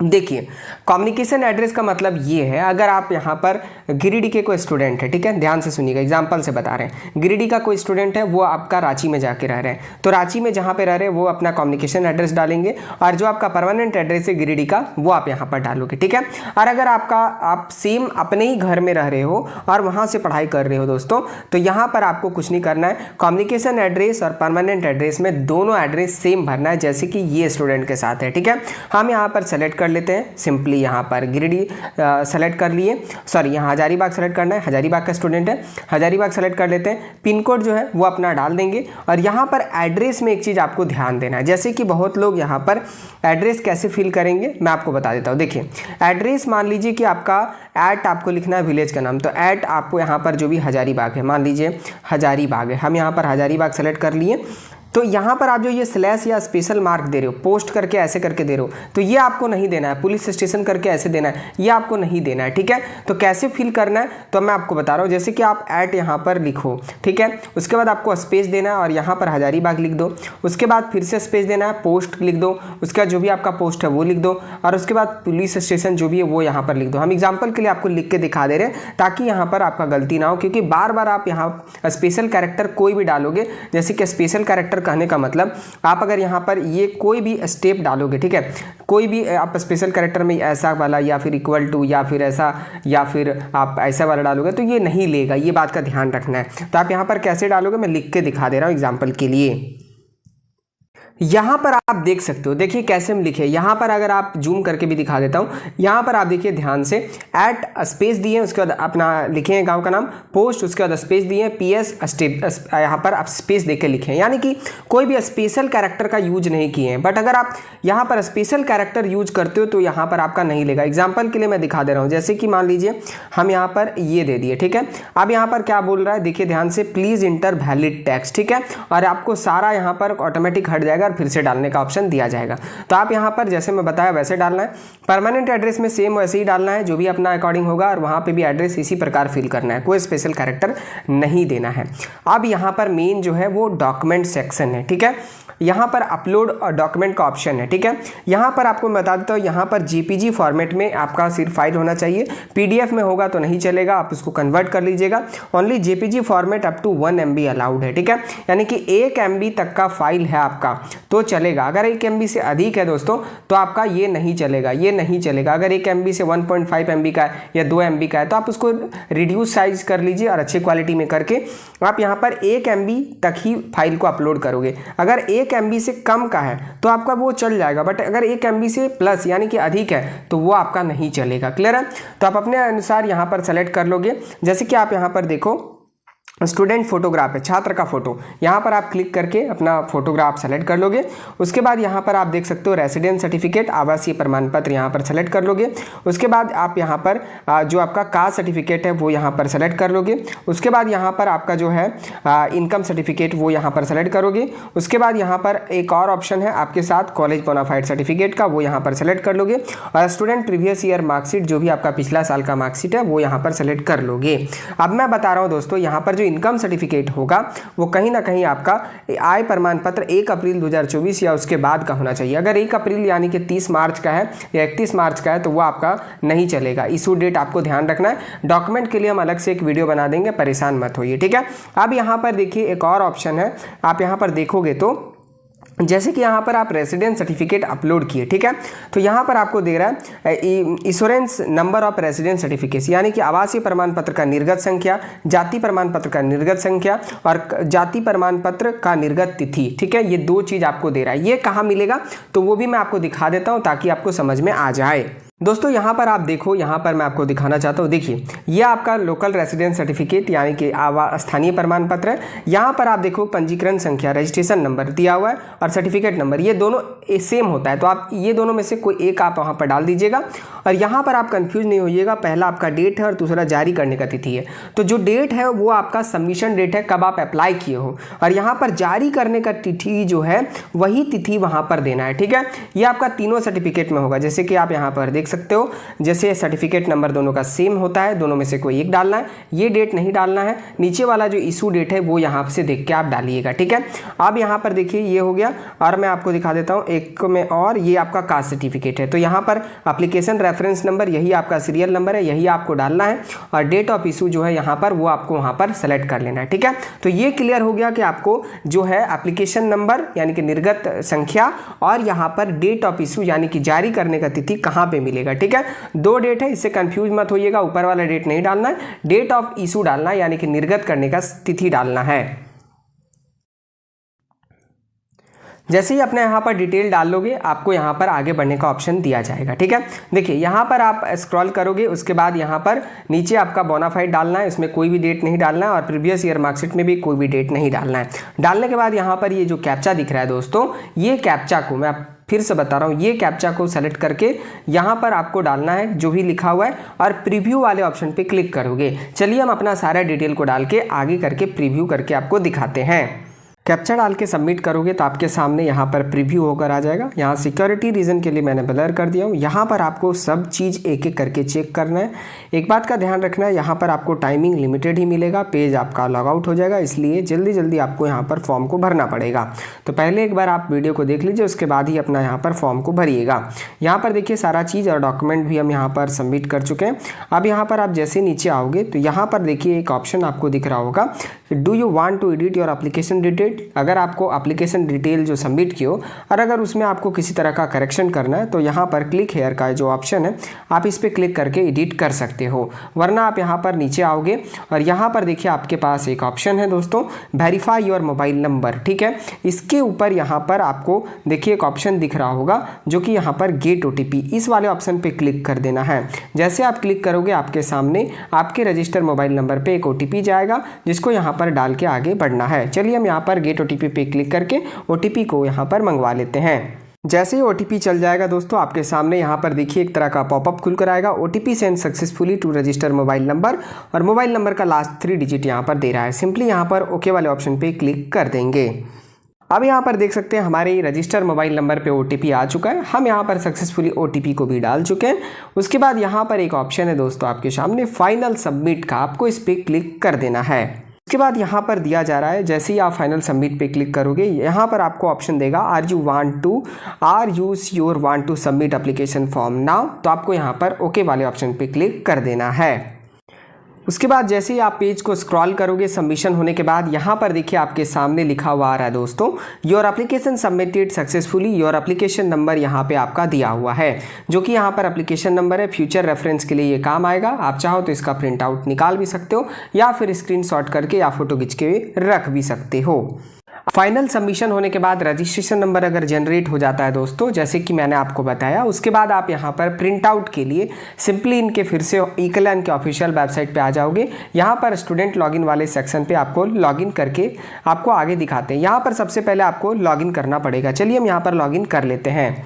देखिए कम्युनिकेशन एड्रेस का मतलब ये है, अगर आप यहाँ पर गिरिडीह के कोई स्टूडेंट है, ठीक है, ध्यान से सुनिएगा, एग्जांपल से बता रहे हैं, गिरिडीह का कोई स्टूडेंट है वो आपका रांची में जाके रह रहे हैं, तो रांची में जहाँ पे रह रहे हैं वो अपना कम्युनिकेशन एड्रेस डालेंगे, और जो आपका परमानेंट एड्रेस है गिरिडीह का वो आप यहाँ पर डालोगे। ठीक है, और अगर आप सेम अपने ही घर में रह रहे हो और वहाँ से पढ़ाई कर रहे हो दोस्तों, तो यहाँ पर आपको कुछ नहीं करना है, कम्युनिकेशन एड्रेस और परमानेंट एड्रेस में दोनों एड्रेस सेम भरना है, जैसे कि ये स्टूडेंट के साथ है। ठीक है, हम यहाँ पर सेलेक्ट कर लेते हैं, सिंपली यहाँ पर गिरिडीह सेलेक्ट कर लिए, सॉरी यहाँ हजारीबाग सेलेक्ट करना है, हजारीबाग का स्टूडेंट है, हजारीबाग सेलेक्ट कर लेते हैं, पिन कोड जो है वो अपना डाल देंगे। और यहाँ पर एड्रेस में एक चीज़ आपको ध्यान देना है, जैसे कि बहुत लोग यहाँ पर एड्रेस कैसे फिल करेंगे मैं आपको बता देता हूँ। देखिए एड्रेस मान लीजिए कि आपका ऐट आपको लिखना है विलेज का नाम, तो ऐट आपको यहाँ पर जो भी हजारीबाग है, मान लीजिए हजारीबाग है, हम यहाँ पर हजारीबाग सेलेक्ट कर लिए। तो यहाँ पर आप जो ये स्लैश या स्पेशल मार्क दे रहे हो, पोस्ट करके ऐसे करके दे रहे हो, तो ये आपको नहीं देना है, पुलिस स्टेशन करके ऐसे देना है, ये आपको नहीं देना है। ठीक है, तो कैसे फिल करना है तो मैं आपको बता रहा हूँ, जैसे कि आप ऐट यहाँ पर लिखो, ठीक है, उसके बाद आपको स्पेस देना है और यहाँ पर हजारीबाग लिख दो, उसके बाद फिर से स्पेस देना है, पोस्ट लिख दो, उसके बाद जो भी आपका पोस्ट है वो लिख दो, और उसके बाद पुलिस स्टेशन जो भी है वो यहाँ पर लिख दो। हम एग्जाम्पल के लिए आपको लिख के दिखा दे रहे हैं ताकि यहाँ पर आपका गलती ना हो, क्योंकि बार बार आप यहाँ स्पेशल कैरेक्टर कोई भी डालोगे, जैसे कि स्पेशल कैरेक्टर कहने का मतलब आप अगर यहाँ पर ये कोई भी स्टेप डालोगे, ठीक है, कोई भी आप स्पेशल कैरेक्टर में ऐसा वाला या फिर इक्वल टू या फिर ऐसा या फिर आप ऐसा वाला डालोगे तो ये नहीं लेगा, ये बात का ध्यान रखना है। तो आप यहाँ पर कैसे डालोगे मैं लिख के दिखा दे रहा हूँ एग्जाम्पल के लिए। यहाँ पर आप देख सकते हो, देखिए कैसे हम लिखे, यहाँ पर अगर आप जूम करके भी दिखा देता हूँ, यहाँ पर आप देखिए ध्यान से, ऐट स्पेस दिए, उसके बाद अपना लिखे हैं गांव का नाम, पोस्ट, उसके बाद स्पेस दिए, PS स्टेप, यहाँ पर आप स्पेस देख के लिखे हैं, यानी कि कोई भी स्पेशल कैरेक्टर का यूज नहीं किए हैं। बट अगर आप यहाँ पर स्पेशल कैरेक्टर यूज करते हो तो यहाँ पर आपका नहीं लेगा। एग्जाम्पल के लिए मैं दिखा दे रहा हूँ, जैसे कि मान लीजिए हम यहाँ पर ये दे दिए, ठीक है, अब यहाँ पर क्या बोल रहा है देखिए ध्यान से, प्लीज इंटर वैलिड टेक्स्ट, ठीक है, और आपको सारा यहाँ पर ऑटोमेटिक हट जाएगा और फिर से डालने का ऑप्शन दिया जाएगा। तो आप यहाँ पर जैसे मैं बताया वैसे डालना है, परमानेंट एड्रेस में सेम वैसे ही डालना है, जो भी अपना अकॉर्डिंग होगा, और वहाँ पे भी एड्रेस इसी प्रकार फिल करना है, कोई स्पेशल कैरेक्टर नहीं देना है। अब यहाँ पर मेन जो है वो डॉक्यूमेंट सेक्शन है, ठीक है, यहाँ पर अपलोड और डॉक्यूमेंट का ऑप्शन है, ठीक है, यहाँ पर आपको मैं बता देता हूँ, यहाँ पर JPG फॉर्मेट में आपका सिर्फ फाइल होना चाहिए, PDF में होगा तो नहीं चलेगा, आप उसको कन्वर्ट कर लीजिएगा। Only JPG format up to 1 MB allowed है, ठीक है, यानी कि 1 MB तक का फाइल है आपका तो चलेगा। अगर 1 MB से अधिक है दोस्तों तो आपका ये नहीं चलेगा, ये नहीं चलेगा। अगर 1 MB से 1.5 MB का है या 2 MB का है तो आप उसको रिड्यूस साइज कर लीजिए और अच्छी क्वालिटी में करके आप यहाँ पर 1 MB तक ही फाइल को अपलोड करोगे। अगर 1 MB से कम का है तो आपका वो चल जाएगा, बट अगर 1 MB से प्लस यानी कि अधिक है तो वो आपका नहीं चलेगा। क्लियर है? तो आप अपने अनुसार यहाँ पर सेलेक्ट कर लोगे। जैसे कि आप यहाँ पर देखो स्टूडेंट फोटोग्राफ है, छात्र का फोटो, यहाँ पर आप क्लिक करके अपना फोटोग्राफ सेलेक्ट कर लोगे। उसके बाद यहाँ पर आप देख सकते हो रेसिडेंस सर्टिफिकेट, आवासीय प्रमाण पत्र यहाँ पर सेलेक्ट कर लोगे। उसके बाद आप यहाँ पर जो आपका कास्ट सर्टिफिकेट है वो यहाँ पर सेलेक्ट कर लोगे। उसके बाद यहाँ पर आपका जो है इनकम सर्टिफिकेट वो यहाँ पर सेलेक्ट करोगे। उसके बाद यहाँ पर एक और ऑप्शन है आपके साथ कॉलेज बोनाफाइड सर्टिफिकेट का, वो यहाँ पर सेलेक्ट कर लोगे। और स्टूडेंट प्रीवियस ईयर मार्कशीट, जो भी आपका पिछला साल का मार्कशीट है वो यहाँ पर सेलेक्ट कर लोगे। अब मैं बता रहा हूँ दोस्तों, यहाँ पर जो इनकम सर्टिफिकेट होगा वो कहीं ना कहीं आपका आय प्रमाण पत्र 1 अप्रैल 2024 या उसके बाद का होना चाहिए। अगर 1 अप्रैल यानी कि 30 मार्च का है या 31 मार्च का है तो वो आपका नहीं चलेगा। इशू डेट आपको ध्यान रखना है। डॉक्यूमेंट के लिए हम अलग से एक वीडियो बना देंगे, परेशान मत होइए, ठीक है। अब यहाँ पर देखिए एक और ऑप्शन है, आप यहाँ पर देखोगे तो जैसे कि यहाँ पर आप रेसिडेंस सर्टिफिकेट अपलोड किए, ठीक है, तो यहाँ पर आपको दे रहा है insurance number of residence certificate, यानी कि आवासीय प्रमाण पत्र का निर्गत संख्या, जाति प्रमाण पत्र का निर्गत संख्या और जाति प्रमाण पत्र का निर्गत तिथि, ठीक है। ये 2 चीज़ आपको दे रहा है। ये कहाँ मिलेगा तो वो भी मैं आपको दिखा देता हूँ ताकि आपको समझ में आ जाए। दोस्तों यहाँ पर आप देखो, यहाँ पर मैं आपको दिखाना चाहता हूँ, देखिए ये आपका लोकल रेसिडेंस सर्टिफिकेट यानी कि स्थानीय प्रमाण पत्र है। यहाँ पर आप देखो पंजीकरण संख्या, रजिस्ट्रेशन नंबर दिया हुआ है और सर्टिफिकेट नंबर, ये दोनों सेम होता है, तो आप ये दोनों में से कोई एक आप वहाँ पर डाल दीजिएगा। और यहाँ पर आप कंफ्यूज नहीं होइएगा, पहला आपका डेट है और दूसरा जारी करने का तिथि है। तो जो डेट है वो आपका सबमिशन डेट है, कब आप अप्लाई किए हो, और यहाँ पर जारी करने का तिथि जो है वही तिथि वहाँ पर देना है, ठीक है। ये आपका तीनों सर्टिफिकेट में होगा, जैसे कि आप यहाँ पर देख सकते हो, जैसे सर्टिफिकेट नंबर दोनों का सेम होता है, दोनों में से कोई एक डालना है। ये डेट नहीं डालना है, नीचे वाला जो इशू डेट है वो यहाँ से देख के आप डालिएगा, ठीक है। अब यहाँ पर देखिए ये हो गया, और मैं आपको दिखा देता हूँ एक में, और ये आपका कास्ट सर्टिफिकेट है। तो यहाँ पर एप्लीकेशन रेफरेंस नंबर, यही आपका सीरियल नंबर है, यही आपको डालना है, और डेट ऑफ इशू जो है यहाँ पर वो आपको वहाँ पर सेलेक्ट कर लेना है, ठीक है। तो ये क्लियर हो गया कि आपको जो है एप्लीकेशन नंबर यानी कि निर्गत संख्या और यहाँ पर डेट ऑफ इशू यानी कि जारी करने का तिथि कहाँ पे मिलेगा, ठीक है। 2 डेट है, इससे कंफ्यूज मत होइएगा, ऊपर वाला डेट नहीं डालना है, डेट ऑफ इशू डालना है यानी कि निर्गत करने का तिथि डालना है। जैसे ही अपने यहाँ पर डिटेल डाल लोगे आपको यहाँ पर आगे बढ़ने का ऑप्शन दिया जाएगा, ठीक है। देखिए यहाँ पर आप स्क्रॉल करोगे, उसके बाद यहाँ पर नीचे आपका बोनाफाइड डालना है, इसमें कोई भी डेट नहीं डालना है, और प्रीवियस ईयर मार्कशीट में भी कोई भी डेट नहीं डालना है। डालने के बाद यहाँ पर ये जो कैप्चा दिख रहा है दोस्तों, ये कैप्चा को मैं फिर से बता रहा हूँ, ये कैप्चा को सेलेक्ट करके यहाँ पर आपको डालना है जो भी लिखा हुआ है, और प्रीव्यू वाले ऑप्शन पे क्लिक करोगे। चलिए हम अपना सारा डिटेल को डाल के आगे करके प्रीव्यू करके आपको दिखाते हैं। कैप्चा डाल के सबमिट करोगे तो आपके सामने यहाँ पर प्रीव्यू होकर आ जाएगा। यहाँ सिक्योरिटी रीज़न के लिए मैंने ब्लर कर दिया हूँ। यहाँ पर आपको सब चीज़ एक एक करके चेक करना है। एक बात का ध्यान रखना है, यहाँ पर आपको टाइमिंग लिमिटेड ही मिलेगा, पेज आपका लॉग आउट हो जाएगा, इसलिए जल्दी जल्दी आपको यहाँ पर फॉर्म को भरना पड़ेगा। तो पहले एक बार आप वीडियो को देख लीजिए, उसके बाद ही अपना यहाँ पर फॉर्म को भरिएगा। यहाँ पर देखिए सारा चीज़ और डॉक्यूमेंट भी हम यहाँ पर सबमिट कर चुके हैं। अब यहाँ पर आप जैसे नीचे आओगे तो यहाँ पर देखिए एक ऑप्शन आपको दिख रहा होगा, do you want to edit your application detail. अगर आपको एप्लीकेशन डिटेल जो सबमिट की हो और अगर उसमें आपको किसी तरह का करेक्शन करना है तो यहाँ पर क्लिक हेयर का जो ऑप्शन है आप इस पर क्लिक करके एडिट कर सकते हो, वरना आप यहाँ पर नीचे आओगे और यहाँ पर देखिए आपके पास एक ऑप्शन है दोस्तों, वेरीफाई योर मोबाइल नंबर, ठीक है। इसके ऊपर यहाँ पर आपको देखिए एक ऑप्शन दिख रहा होगा जो कि यहाँ पर गेट OTP, इस वाले ऑप्शन पे क्लिक कर देना है। जैसे आप क्लिक करोगे आपके सामने आपके रजिस्टर मोबाइल नंबर पे एक OTP जाएगा जिसको यहाँ पर डाल के आगे बढ़ना है। चलिए हम यहाँ पर गेट OTP पे क्लिक करके OTP को यहाँ पर मंगवा लेते हैं। जैसे ही OTP चल जाएगा दोस्तों आपके सामने यहाँ पर देखिए एक तरह का पॉपअप खुल कर आएगा, OTP send successfully to register mobile number, और मोबाइल नंबर का लास्ट 3 डिजिट यहाँ पर दे रहा है। सिंपली यहाँ पर ओके वाले ऑप्शन पे क्लिक कर देंगे। अब यहाँ पर देख सकते हैं हमारे रजिस्टर मोबाइल नंबर पे OTP आ चुका है। हम यहाँ पर सक्सेसफुली OTP को भी डाल चुके हैं। उसके बाद यहाँ पर एक ऑप्शन है दोस्तों आपके सामने फाइनल सबमिट का, आपको इस पर क्लिक कर देना है। उसके बाद यहाँ पर दिया जा रहा है, जैसे ही आप फाइनल सबमिट पे क्लिक करोगे यहाँ पर आपको ऑप्शन देगा are you sure want to submit application form now, तो आपको यहाँ पर ओके वाले ऑप्शन पे क्लिक कर देना है। उसके बाद जैसे ही आप पेज को स्क्रॉल करोगे सबमिशन होने के बाद यहाँ पर देखिए आपके सामने लिखा हुआ आ रहा है दोस्तों, your application submitted successfully, your application number यहाँ पे आपका दिया हुआ है जो कि यहाँ पर एप्लीकेशन नंबर है। फ्यूचर रेफरेंस के लिए ये काम आएगा। आप चाहो तो इसका प्रिंट आउट निकाल भी सकते हो या फिर स्क्रीनशॉट करके या फोटो खींच के रख भी सकते हो। फाइनल सबमिशन होने के बाद रजिस्ट्रेशन नंबर अगर जनरेट हो जाता है दोस्तों, जैसे कि मैंने आपको बताया, उसके बाद आप यहाँ पर प्रिंट आउट के लिए सिंपली इनके फिर से ई-कल्याण के ऑफिशियल वेबसाइट पे आ जाओगे। यहाँ पर स्टूडेंट लॉगिन वाले सेक्शन पे आपको लॉगिन करके आपको आगे दिखाते हैं। यहाँ पर सबसे पहले आपको लॉगिन करना पड़ेगा। चलिए हम यहाँ पर लॉगिन कर लेते हैं।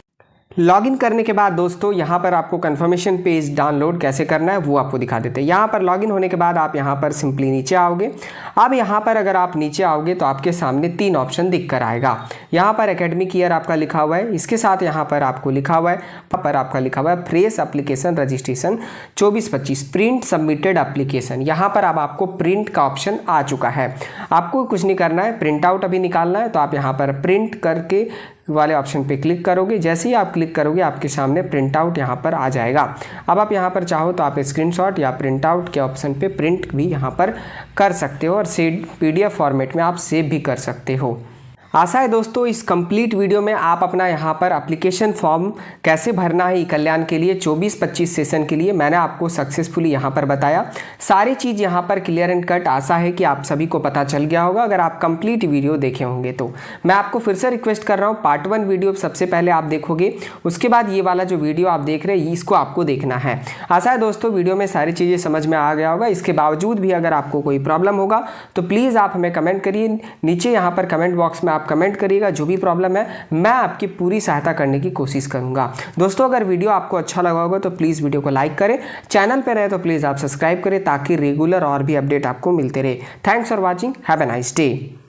लॉगिन करने के बाद दोस्तों यहाँ पर आपको कंफर्मेशन पेज डाउनलोड कैसे करना है वो आपको दिखा देते हैं। यहाँ पर लॉगिन होने के बाद आप यहाँ पर सिंपली नीचे आओगे। अब यहाँ पर अगर आप नीचे आओगे तो आपके सामने 3 ऑप्शन दिख कर आएगा। यहाँ पर एकेडमिक ईयर आपका लिखा हुआ है, इसके साथ यहाँ पर आपको लिखा हुआ है fresh application registration 24-25 print submitted application. यहाँ पर अब आपको प्रिंट का ऑप्शन आ चुका है। आपको कुछ नहीं करना है, प्रिंट आउट अभी निकालना है, तो आप यहाँ पर प्रिंट करके वाले ऑप्शन पे क्लिक करोगे। जैसे ही आप क्लिक करोगे आपके सामने प्रिंट आउट यहाँ पर आ जाएगा। अब आप यहाँ पर चाहो तो आप स्क्रीनशॉट या प्रिंट आउट के ऑप्शन पे प्रिंट भी यहाँ पर कर सकते हो और PDF फॉर्मेट में आप सेव भी कर सकते हो। आशा है दोस्तों इस कंप्लीट वीडियो में आप अपना यहाँ पर एप्लीकेशन फॉर्म कैसे भरना है ई-कल्याण के लिए 24-25 सेशन के लिए मैंने आपको सक्सेसफुली यहाँ पर बताया। सारी चीज़ यहाँ पर क्लियर एंड कट। आशा है कि आप सभी को पता चल गया होगा अगर आप कंप्लीट वीडियो देखे होंगे तो। मैं आपको फिर से रिक्वेस्ट कर रहा हूँ, पार्ट 1 वीडियो सबसे पहले आप देखोगे, उसके बाद ये वाला जो वीडियो आप देख रहे हैं इसको आपको देखना है। आशा है दोस्तों वीडियो में सारी चीज़ें समझ में आ गया होगा। इसके बावजूद भी अगर आपको कोई प्रॉब्लम होगा तो प्लीज़ आप हमें कमेंट करिए नीचे, यहाँ पर कमेंट बॉक्स में आप कमेंट करिएगा। जो भी प्रॉब्लम है मैं आपकी पूरी सहायता करने की कोशिश करूंगा। दोस्तों अगर वीडियो आपको अच्छा लगा होगा तो प्लीज़ वीडियो को लाइक करें, चैनल पर रहे तो प्लीज़ आप सब्सक्राइब करें ताकि रेगुलर और भी अपडेट आपको मिलते रहे। Thanks for watching, have a nice day.